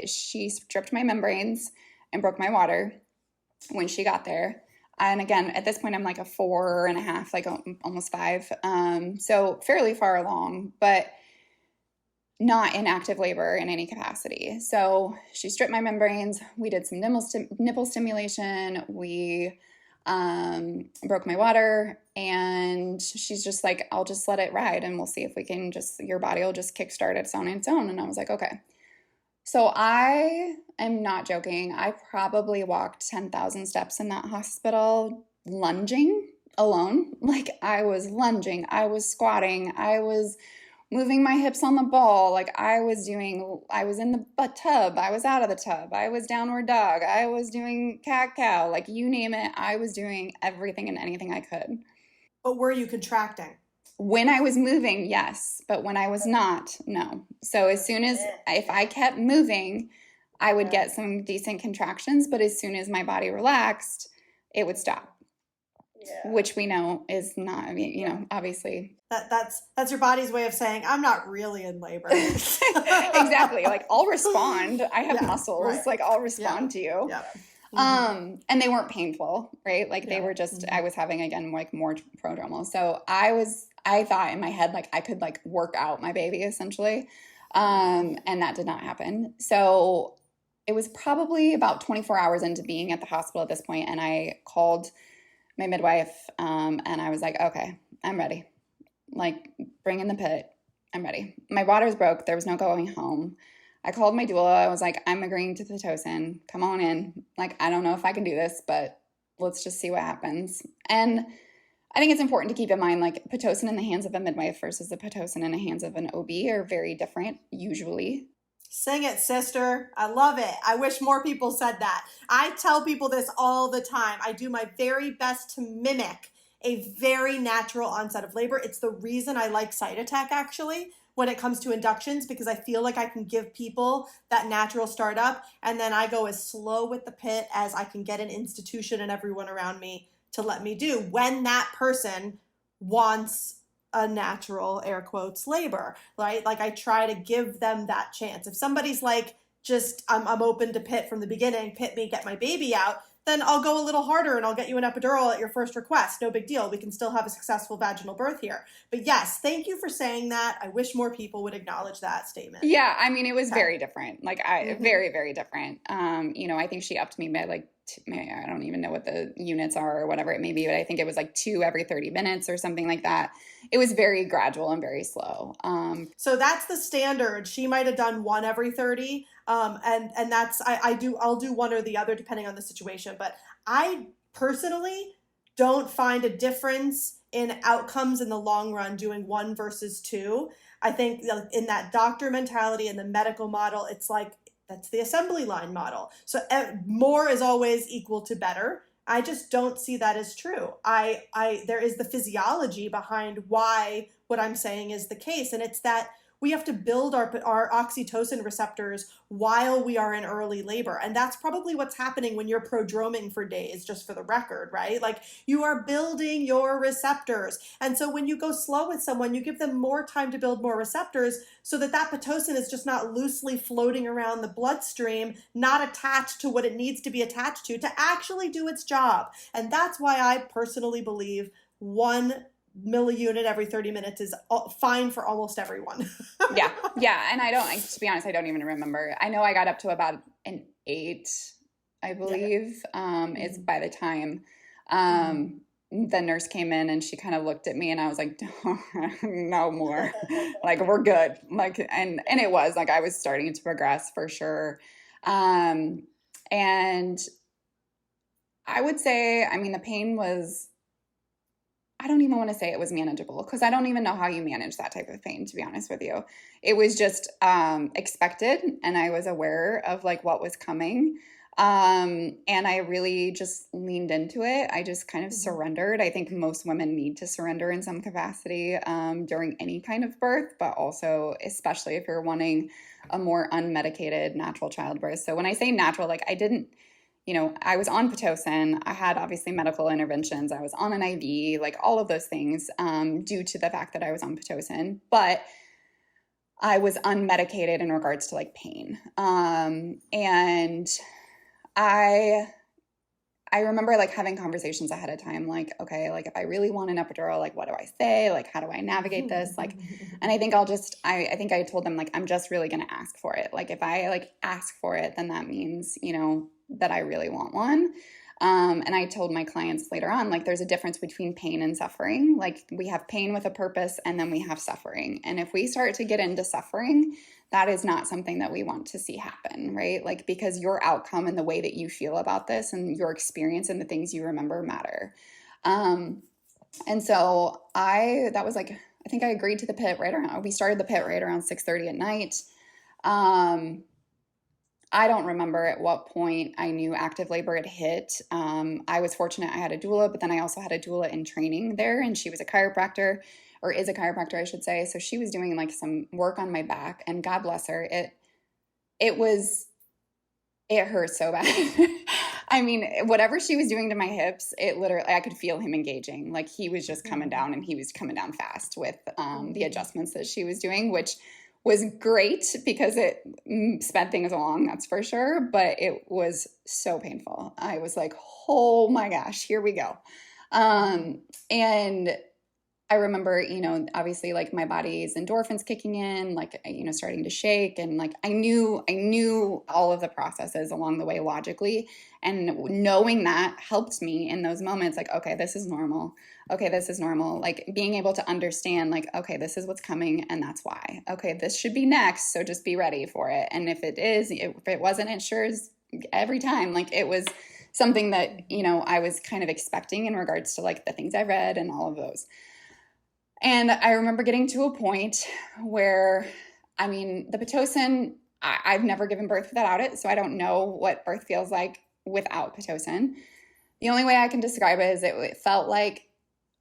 She stripped my membranes and broke my water when she got there. And again, at this point, I'm like a 4.5, like almost 5. So fairly far along, but not in active labor in any capacity. So she stripped my membranes. We did some nipple stimulation. We broke my water. And she's just like, I'll just let it ride and we'll see if we can your body will just kickstart its on its own. And I was like, okay. So I am not joking. I probably walked 10,000 steps in that hospital lunging alone. Like I was lunging, I was squatting, I was moving my hips on the ball. Like I was in the tub. I was out of the tub. I was downward dog. I was doing cat-cow. Like you name it. I was doing everything and anything I could. But were you contracting? When I was moving, yes. But when I was not, no. So if I kept moving, I would get some decent contractions. But as soon as my body relaxed, it would stop. Yeah. Which we know is not, obviously. That's your body's way of saying, I'm not really in labor. Exactly. Like I'll respond. I have muscles. Right. Like I'll respond to you. Yeah. Mm-hmm. And they weren't painful, right? Like they were just, I was having again, like more prodromal. So I thought in my head, like I could like work out my baby essentially. And that did not happen. So it was probably about 24 hours into being at the hospital at this point. And I called my midwife, and I was like, okay, I'm ready. Like, bring in the pit. I'm ready. My water's broke. There was no going home. I called my doula. I was like, I'm agreeing to Pitocin. Come on in. Like, I don't know if I can do this, but let's just see what happens. And I think it's important to keep in mind, like, Pitocin in the hands of a midwife versus the Pitocin in the hands of an OB are very different, usually. Sing it, sister. I love it. I wish more people said that. I tell people this all the time. I do my very best to mimic a very natural onset of labor. It's the reason I like Site Attack, actually, when it comes to inductions, because I feel like I can give people that natural startup, and then I go as slow with the pit as I can get an institution and everyone around me to let me do when that person wants a natural, air quotes, labor, right? Like I try to give them that chance. If somebody's like, I'm open to pit from the beginning, pit me, get my baby out, then I'll go a little harder and I'll get you an epidural at your first request. No big deal. We can still have a successful vaginal birth here. But yes, thank you for saying that. I wish more people would acknowledge that statement. Yeah, I mean, it was very different. Like very, very different. I think she upped me by like, I don't even know what the units are or whatever it may be, but I think it was like 2 every 30 minutes or something like that. It was very gradual and very slow. So that's the standard. She might have done 1 every 30. And that's, I'll do one or the other depending on the situation. But I personally don't find a difference in outcomes in the long run doing 1 versus 2. I think in that doctor mentality and the medical model, it's like, that's the assembly line model. So more is always equal to better. I just don't see that as true. There is the physiology behind why what I'm saying is the case. And it's that we have to build our oxytocin receptors while we are in early labor. And that's probably what's happening when you're prodroming for days, just for the record, right? Like you are building your receptors. And so when you go slow with someone, you give them more time to build more receptors so that Pitocin is just not loosely floating around the bloodstream, not attached to what it needs to be attached to actually do its job. And that's why I personally believe 1 milliunit every 30 minutes is fine for almost everyone. Yeah. And to be honest, I don't even remember. I know I got up to about an 8, I believe, is by the time the nurse came in and she kind of looked at me and I was like, no more. Like, we're good. Like, and it was like, I was starting to progress for sure. And I would say, I mean, the pain was, I don't even want to say it was manageable because I don't even know how you manage that type of pain, to be honest with you. It was just expected and I was aware of like what was coming. And I really just leaned into it. I just kind of surrendered. I think most women need to surrender in some capacity during any kind of birth, but also especially if you're wanting a more unmedicated natural childbirth. So when I say natural, like I was on Pitocin. I had obviously medical interventions. I was on an IV, like all of those things due to the fact that I was on Pitocin, but I was unmedicated in regards to like pain. And I remember like having conversations ahead of time, like, okay, like if I really want an epidural, like what do I say? Like, how do I navigate this? Like, and I think I think I told them like, I'm just really going to ask for it. Like if I like ask for it, then that means, that I really want one. And I told my clients later on, like there's a difference between pain and suffering. Like we have pain with a purpose and then we have suffering. And if we start to get into suffering, that is not something that we want to see happen, right? Like because your outcome and the way that you feel about this and your experience and the things you remember matter. And so I think I agreed to the pit we started the pit right around 6:30 at night. I don't remember at what point I knew active labor had hit. I was fortunate I had a doula, but then I also had a doula in training there, and she was a chiropractor, or is a chiropractor, I should say. So she was doing like some work on my back, and God bless her. It hurt so bad. I mean, whatever she was doing to my hips, it literally, I could feel him engaging. Like he was just coming down, and he was coming down fast with the adjustments that she was doing, which was great because it sped things along, that's for sure. But it was so painful. I was like, oh my gosh, here we go. And I remember, obviously like my body's endorphins kicking in, like, starting to shake. And like, I knew all of the processes along the way logically. And knowing that helped me in those moments, like, okay, this is normal. Okay, this is normal. Like being able to understand like, okay, this is what's coming and that's why. Okay, this should be next. So just be ready for it. And if it wasn't, it sure is every time. Like it was something that, I was kind of expecting in regards to like the things I read and all of those. And I remember getting to a point where, the Pitocin, I've never given birth without it, so I don't know what birth feels like without Pitocin. The only way I can describe it is it felt like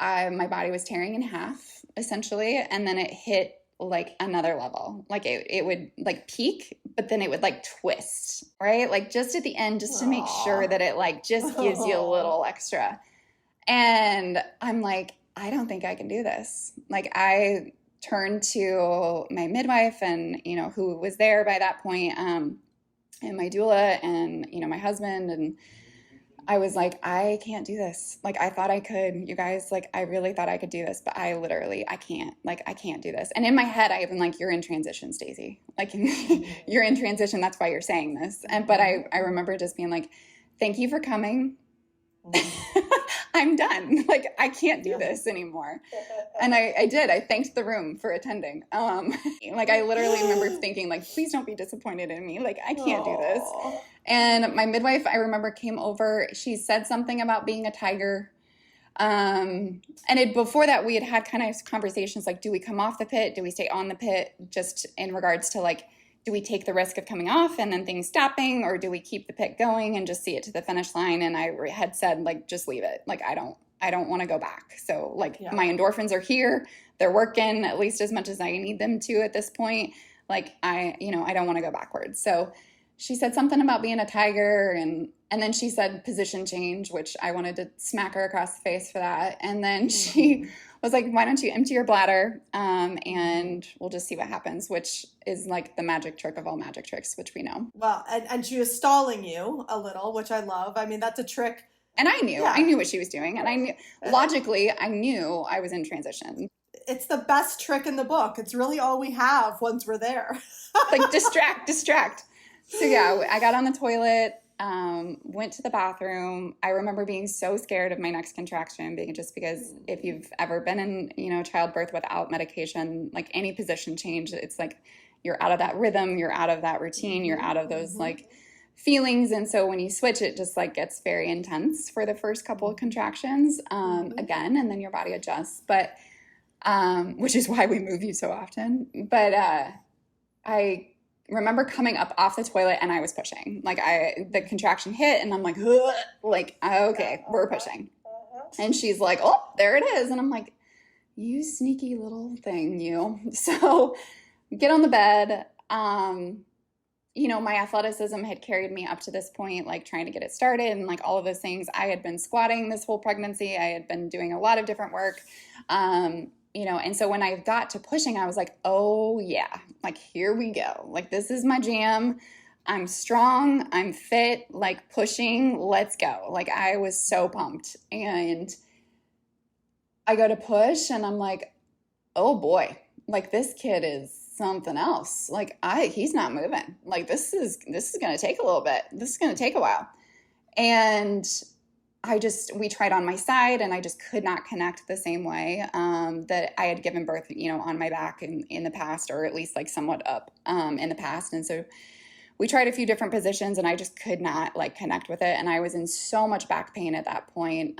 my body was tearing in half, essentially, and then it hit like another level. Like it would like peak, but then it would like twist, right? Like just at the end, just to make sure that it like just gives you a little extra. And I'm like, I don't think I can do this. Like I turned to my midwife and, who was there by that point, and my doula and, my husband. And I was like, I can't do this. Like, I thought I could, you guys, like, I really thought I could do this, but I can't, like, I can't do this. And in my head, I even like, you're in transition, Stacy. Like, you're in transition. That's why you're saying this. But I remember just being like, thank you for coming. I'm done. Like, I can't do this anymore. And I did. I thanked the room for attending. Like, I literally remember thinking, like, please don't be disappointed in me. Like, I can't do this. And my midwife, I remember, came over. She said something about being a tiger. And before that, we had kind of conversations like, do we come off the pit? Do we stay on the pit? Just in regards to like, do we take the risk of coming off and then things stopping, or do we keep the pit going and just see it to the finish line? And I had said, like, just leave it. Like, I don't want to go back. So like my endorphins are here. They're working at least as much as I need them to at this point. Like, I don't want to go backwards. So she said something about being a tiger, and then she said position change, which I wanted to smack her across the face for that. And then she was like, why don't you empty your bladder, and we'll just see what happens, which is like the magic trick of all magic tricks, which we know. Well, and she was stalling you a little, which I love. I mean, that's a trick. And I knew what she was doing. And I knew, logically, I knew I was in transition. It's the best trick in the book. It's really all we have once we're there. Like, distract. So yeah, I got on the toilet, went to the bathroom. I remember being so scared of my next contraction, because if you've ever been in, childbirth without medication, like any position change, it's like you're out of that rhythm, you're out of that routine, you're out of those like feelings. And so when you switch, it just like gets very intense for the first couple of contractions, again, and then your body adjusts. But which is why we move you so often. But I remember coming up off the toilet and I was pushing. Like, the contraction hit and I'm like, ugh, like, okay, we're pushing. And she's like, oh, there it is. And I'm like, you sneaky little thing, you. So get on the bed. My athleticism had carried me up to this point, like trying to get it started and like all of those things. I had been squatting this whole pregnancy. I had been doing a lot of different work. And so when I got to pushing, I was like, oh yeah, like, here we go. Like, this is my jam. I'm strong. I'm fit, like, pushing. Let's go. Like, I was so pumped. And I go to push and I'm like, oh boy, like, this kid is something else. Like, he's not moving. Like, this is going to take a little bit. This is going to take a while. And we tried on my side and I just could not connect the same way that I had given birth, on my back in the past, or at least like somewhat up in the past. And so we tried a few different positions and I just could not like connect with it. And I was in so much back pain at that point.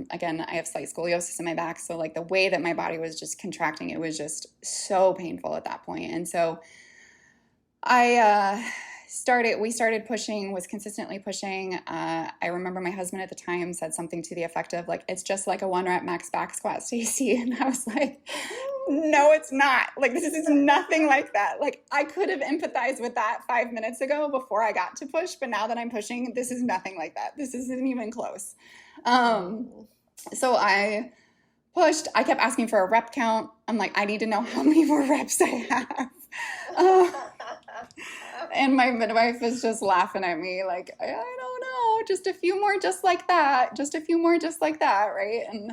Again, I have slight scoliosis in my back. So like the way that my body was just contracting, it was just so painful at that point. And so we started pushing, was consistently pushing. I remember my husband at the time said something to the effect of like, it's just like a 1-rep max back squat, Stacy. And I was like, no, it's not. Like, this is nothing like that. Like, I could have empathized with that 5 minutes ago before I got to push, but now that I'm pushing, this is nothing like that. This isn't even close. So I pushed. I kept asking for a rep count. I'm like, I need to know how many more reps I have. And my midwife was just laughing at me like, I don't know, just a few more just like that, right? And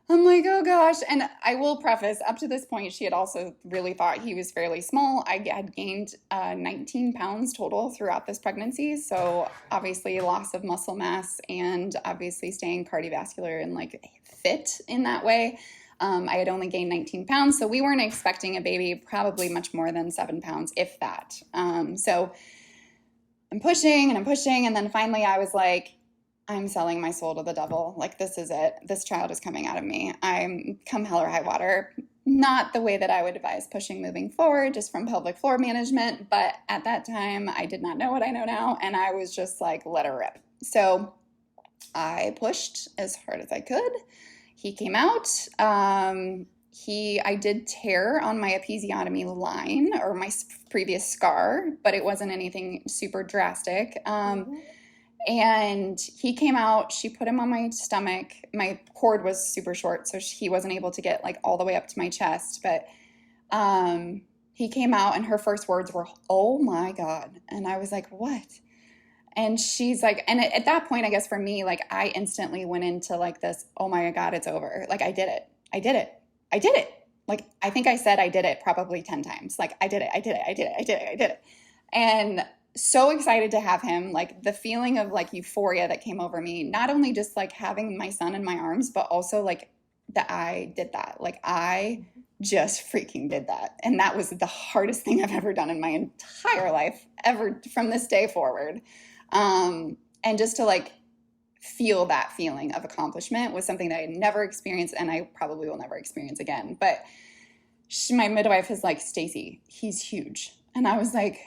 I'm like, oh gosh. And I will preface, up to this point, she had also really thought he was fairly small. I had gained 19 pounds total throughout this pregnancy. So obviously loss of muscle mass and obviously staying cardiovascular and like fit in that way. I had only gained 19 pounds, so we weren't expecting a baby probably much more than 7 pounds, if that. So I'm pushing, and then finally I was like, I'm selling my soul to the devil. Like, this is it. This child is coming out of me. I'm come hell or high water. Not the way that I would advise pushing moving forward, just from pelvic floor management. But at that time, I did not know what I know now, and I was just like, let her rip. So I pushed as hard as I could. He came out. I did tear on my episiotomy line, or my previous scar, but it wasn't anything super drastic. And he came out. She put him on my stomach. My cord was super short, so he wasn't able to get like all the way up to my chest. But he came out, and her first words were, "Oh my God!" And I was like, "What?" And she's like, and at that point, I guess for me, like I instantly went into like this, oh my God, it's over. Like I did it. I did it. I did it. Like, I think I said I did it probably 10 times. Like I did it. I did it. I did it. I did it. I did it. And so excited to have him, like the feeling of like euphoria that came over me, not only just like having my son in my arms, but also like that I did that. Like I just freaking did that. And that was the hardest thing I've ever done in my entire life, ever from this day forward. And just to like feel that feeling of accomplishment was something that I had never experienced and I probably will never experience again. But my midwife was like, Stacy, he's huge. And I was like,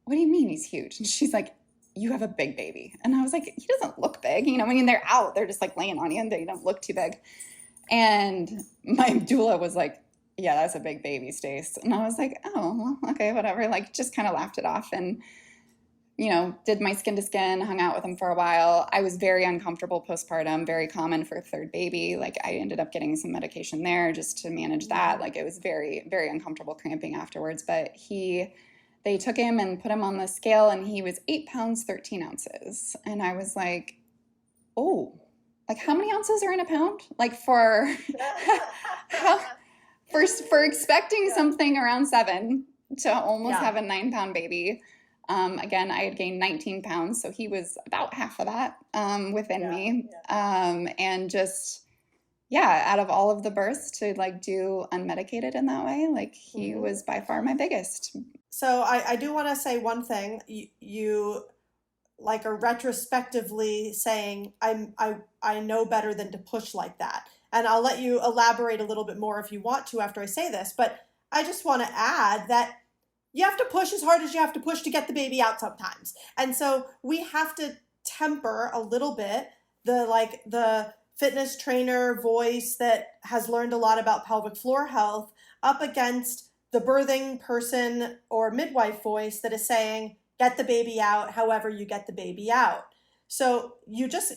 what do you mean he's huge? And she's like, you have a big baby. And I was like, he doesn't look big. You know, I mean, they're out, they're just like laying on you and they don't look too big. And my doula was like, yeah, that's a big baby, Stace. And I was like, oh, well, okay, whatever. Like just kind of laughed it off and, you know, did my skin to skin, hung out with him for a while. I was very uncomfortable postpartum, very common for a third baby. Like I ended up getting some medication there just to manage that. Like it was very, very uncomfortable cramping afterwards. But they took him and put him on the scale and he was 8 pounds, 13 ounces. And I was like, oh, like how many ounces are in a pound? Like for expecting something around 7 to almost have a 9-pound baby. Again, I had gained 19 pounds, so he was about half of that within me. And just, out of all of the births to like do unmedicated in that way, like he was by far my biggest. So I do want to say one thing. You like are retrospectively saying, I know better than to push like that. And I'll let you elaborate a little bit more if you want to after I say this. But I just want to add that you have to push as hard as you have to push to get the baby out sometimes. And so we have to temper a little bit the fitness trainer voice that has learned a lot about pelvic floor health up against the birthing person or midwife voice that is saying, get the baby out however you get the baby out. So you just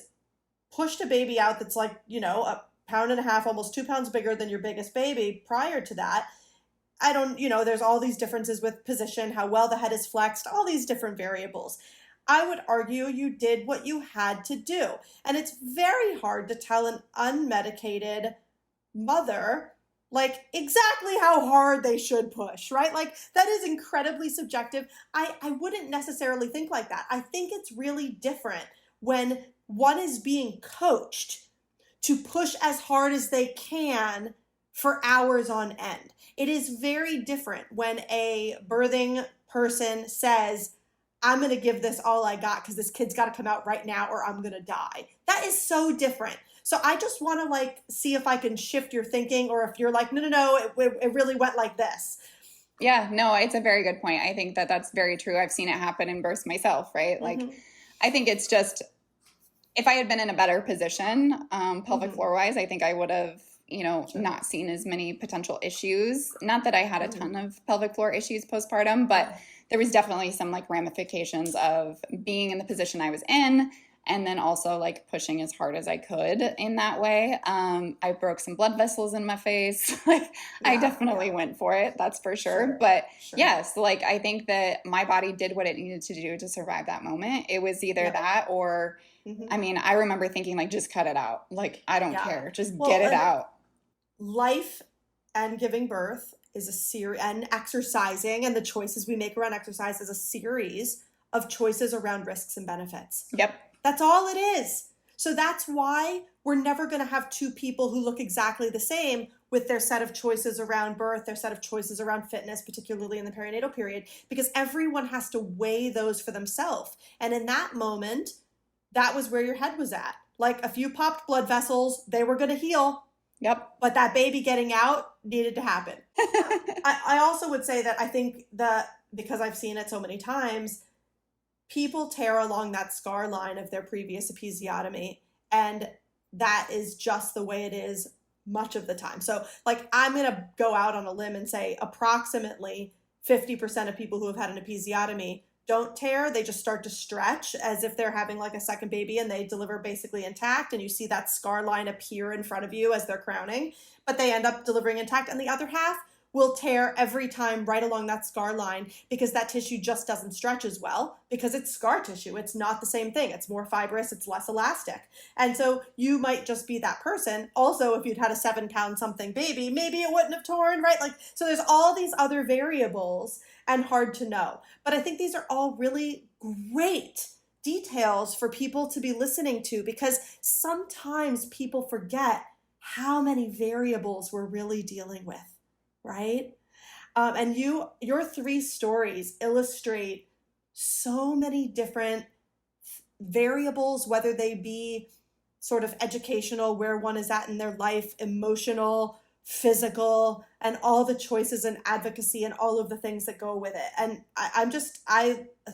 pushed a baby out that's like, you know, 1.5 pounds, almost 2 pounds bigger than your biggest baby prior to that. There's all these differences with position, how well the head is flexed, all these different variables. I would argue you did what you had to do. And it's very hard to tell an unmedicated mother, like exactly how hard they should push, right? Like that is incredibly subjective. I wouldn't necessarily think like that. I think it's really different when one is being coached to push as hard as they can for hours on end. It is very different when a birthing person says, I'm going to give this all I got because this kid's got to come out right now or I'm going to die. That is so different. So I just want to see if I can shift your thinking or if you're like, no, it really went like this. Yeah, no, it's a very good point. I think that that's very true. I've seen it happen in births myself, right? Like, I think it's just, if I had been in a better position, pelvic floor wise, I think I would have, not seen as many potential issues. Not that I had a ton of pelvic floor issues postpartum, but there was definitely some ramifications of being in the position I was in and then also pushing as hard as I could in that way. I broke some blood vessels in my face. I definitely went for it. That's for sure. But yes, I think that my body did what it needed to do to survive that moment. It was either that or, I mean, I remember thinking just cut it out. I don't care. Just get it out. Life and giving birth is a series, and exercising and the choices we make around exercise is a series of choices around risks and benefits. Yep. That's all it is. So that's why we're never going to have two people who look exactly the same with their set of choices around birth, their set of choices around fitness, particularly in the perinatal period, because everyone has to weigh those for themselves. And in that moment, that was where your head was at. A few popped blood vessels, they were going to heal. Yep. But that baby getting out needed to happen. I also would say that I think that because I've seen it so many times, people tear along that scar line of their previous episiotomy, and that is just the way it is much of the time. So I'm going to go out on a limb and say approximately 50% of people who have had an episiotomy don't tear. They just start to stretch as if they're having a second baby and they deliver basically intact. And you see that scar line appear in front of you as they're crowning, but they end up delivering intact. And the other half will tear every time right along that scar line because that tissue just doesn't stretch as well because it's scar tissue. It's not the same thing. It's more fibrous. It's less elastic. And so you might just be that person. Also, if you'd had a 7-pound something baby, maybe it wouldn't have torn, right? Like, so there's all these other variables and hard to know. But I think these are all really great details for people to be listening to, because sometimes people forget how many variables we're really dealing with, right? And your 3 stories illustrate so many different variables, whether they be sort of educational, where one is at in their life, emotional, physical, and all the choices and advocacy and all of the things that go with it. And I'm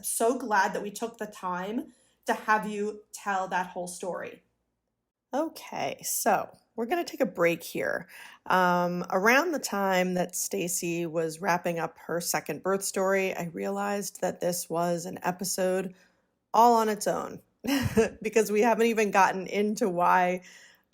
so glad that we took the time to have you tell that whole story. Okay, so we're going to take a break here. Around the time that Stacy was wrapping up her second birth story, I realized that this was an episode all on its own because we haven't even gotten into why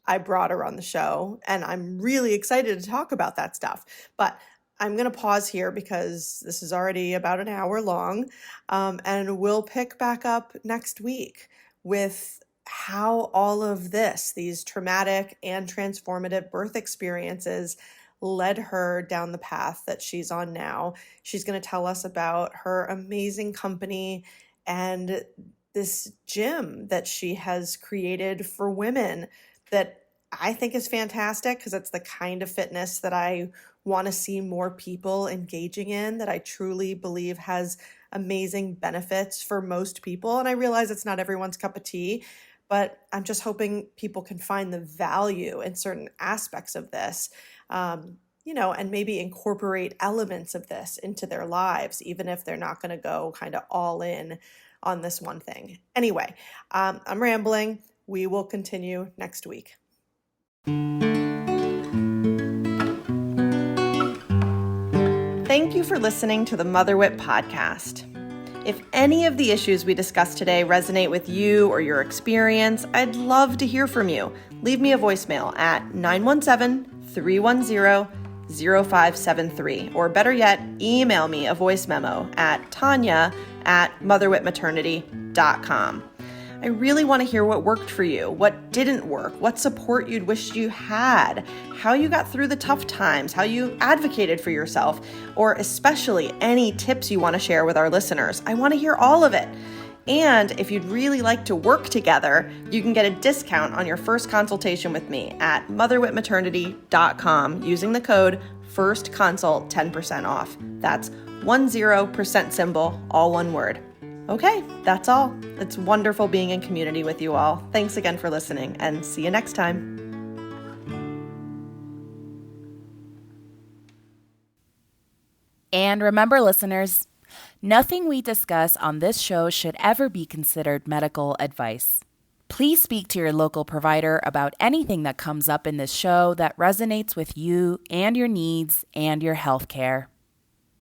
I brought her on the show, and I'm really excited to talk about that stuff. But I'm going to pause here because this is already about an hour long, and we'll pick back up next week with how all of this, these traumatic and transformative birth experiences, led her down the path that she's on now. She's going to tell us about her amazing company and this gym that she has created for women that I think is fantastic because it's the kind of fitness that I want to see more people engaging in, that I truly believe has amazing benefits for most people. And I realize it's not everyone's cup of tea, but I'm just hoping people can find the value in certain aspects of this, and maybe incorporate elements of this into their lives, even if they're not going to go kind of all in on this one thing. Anyway, I'm rambling. We will continue next week. Thank you for listening to the Mother Wit podcast. If any of the issues we discussed today resonate with you or your experience, I'd love to hear from you. Leave me a voicemail at 917-310-0573, or better yet, email me a voice memo at tanya@motherwitmaternity.com. I really want to hear what worked for you, what didn't work, what support you'd wished you had, how you got through the tough times, how you advocated for yourself, or especially any tips you want to share with our listeners. I want to hear all of it. And if you'd really like to work together, you can get a discount on your first consultation with me at motherwitmaternity.com using the code FIRSTCONSULT 10% off. That's 10% symbol, all one word. Okay, that's all. It's wonderful being in community with you all. Thanks again for listening, and see you next time. And remember, listeners, nothing we discuss on this show should ever be considered medical advice. Please speak to your local provider about anything that comes up in this show that resonates with you and your needs and your health care.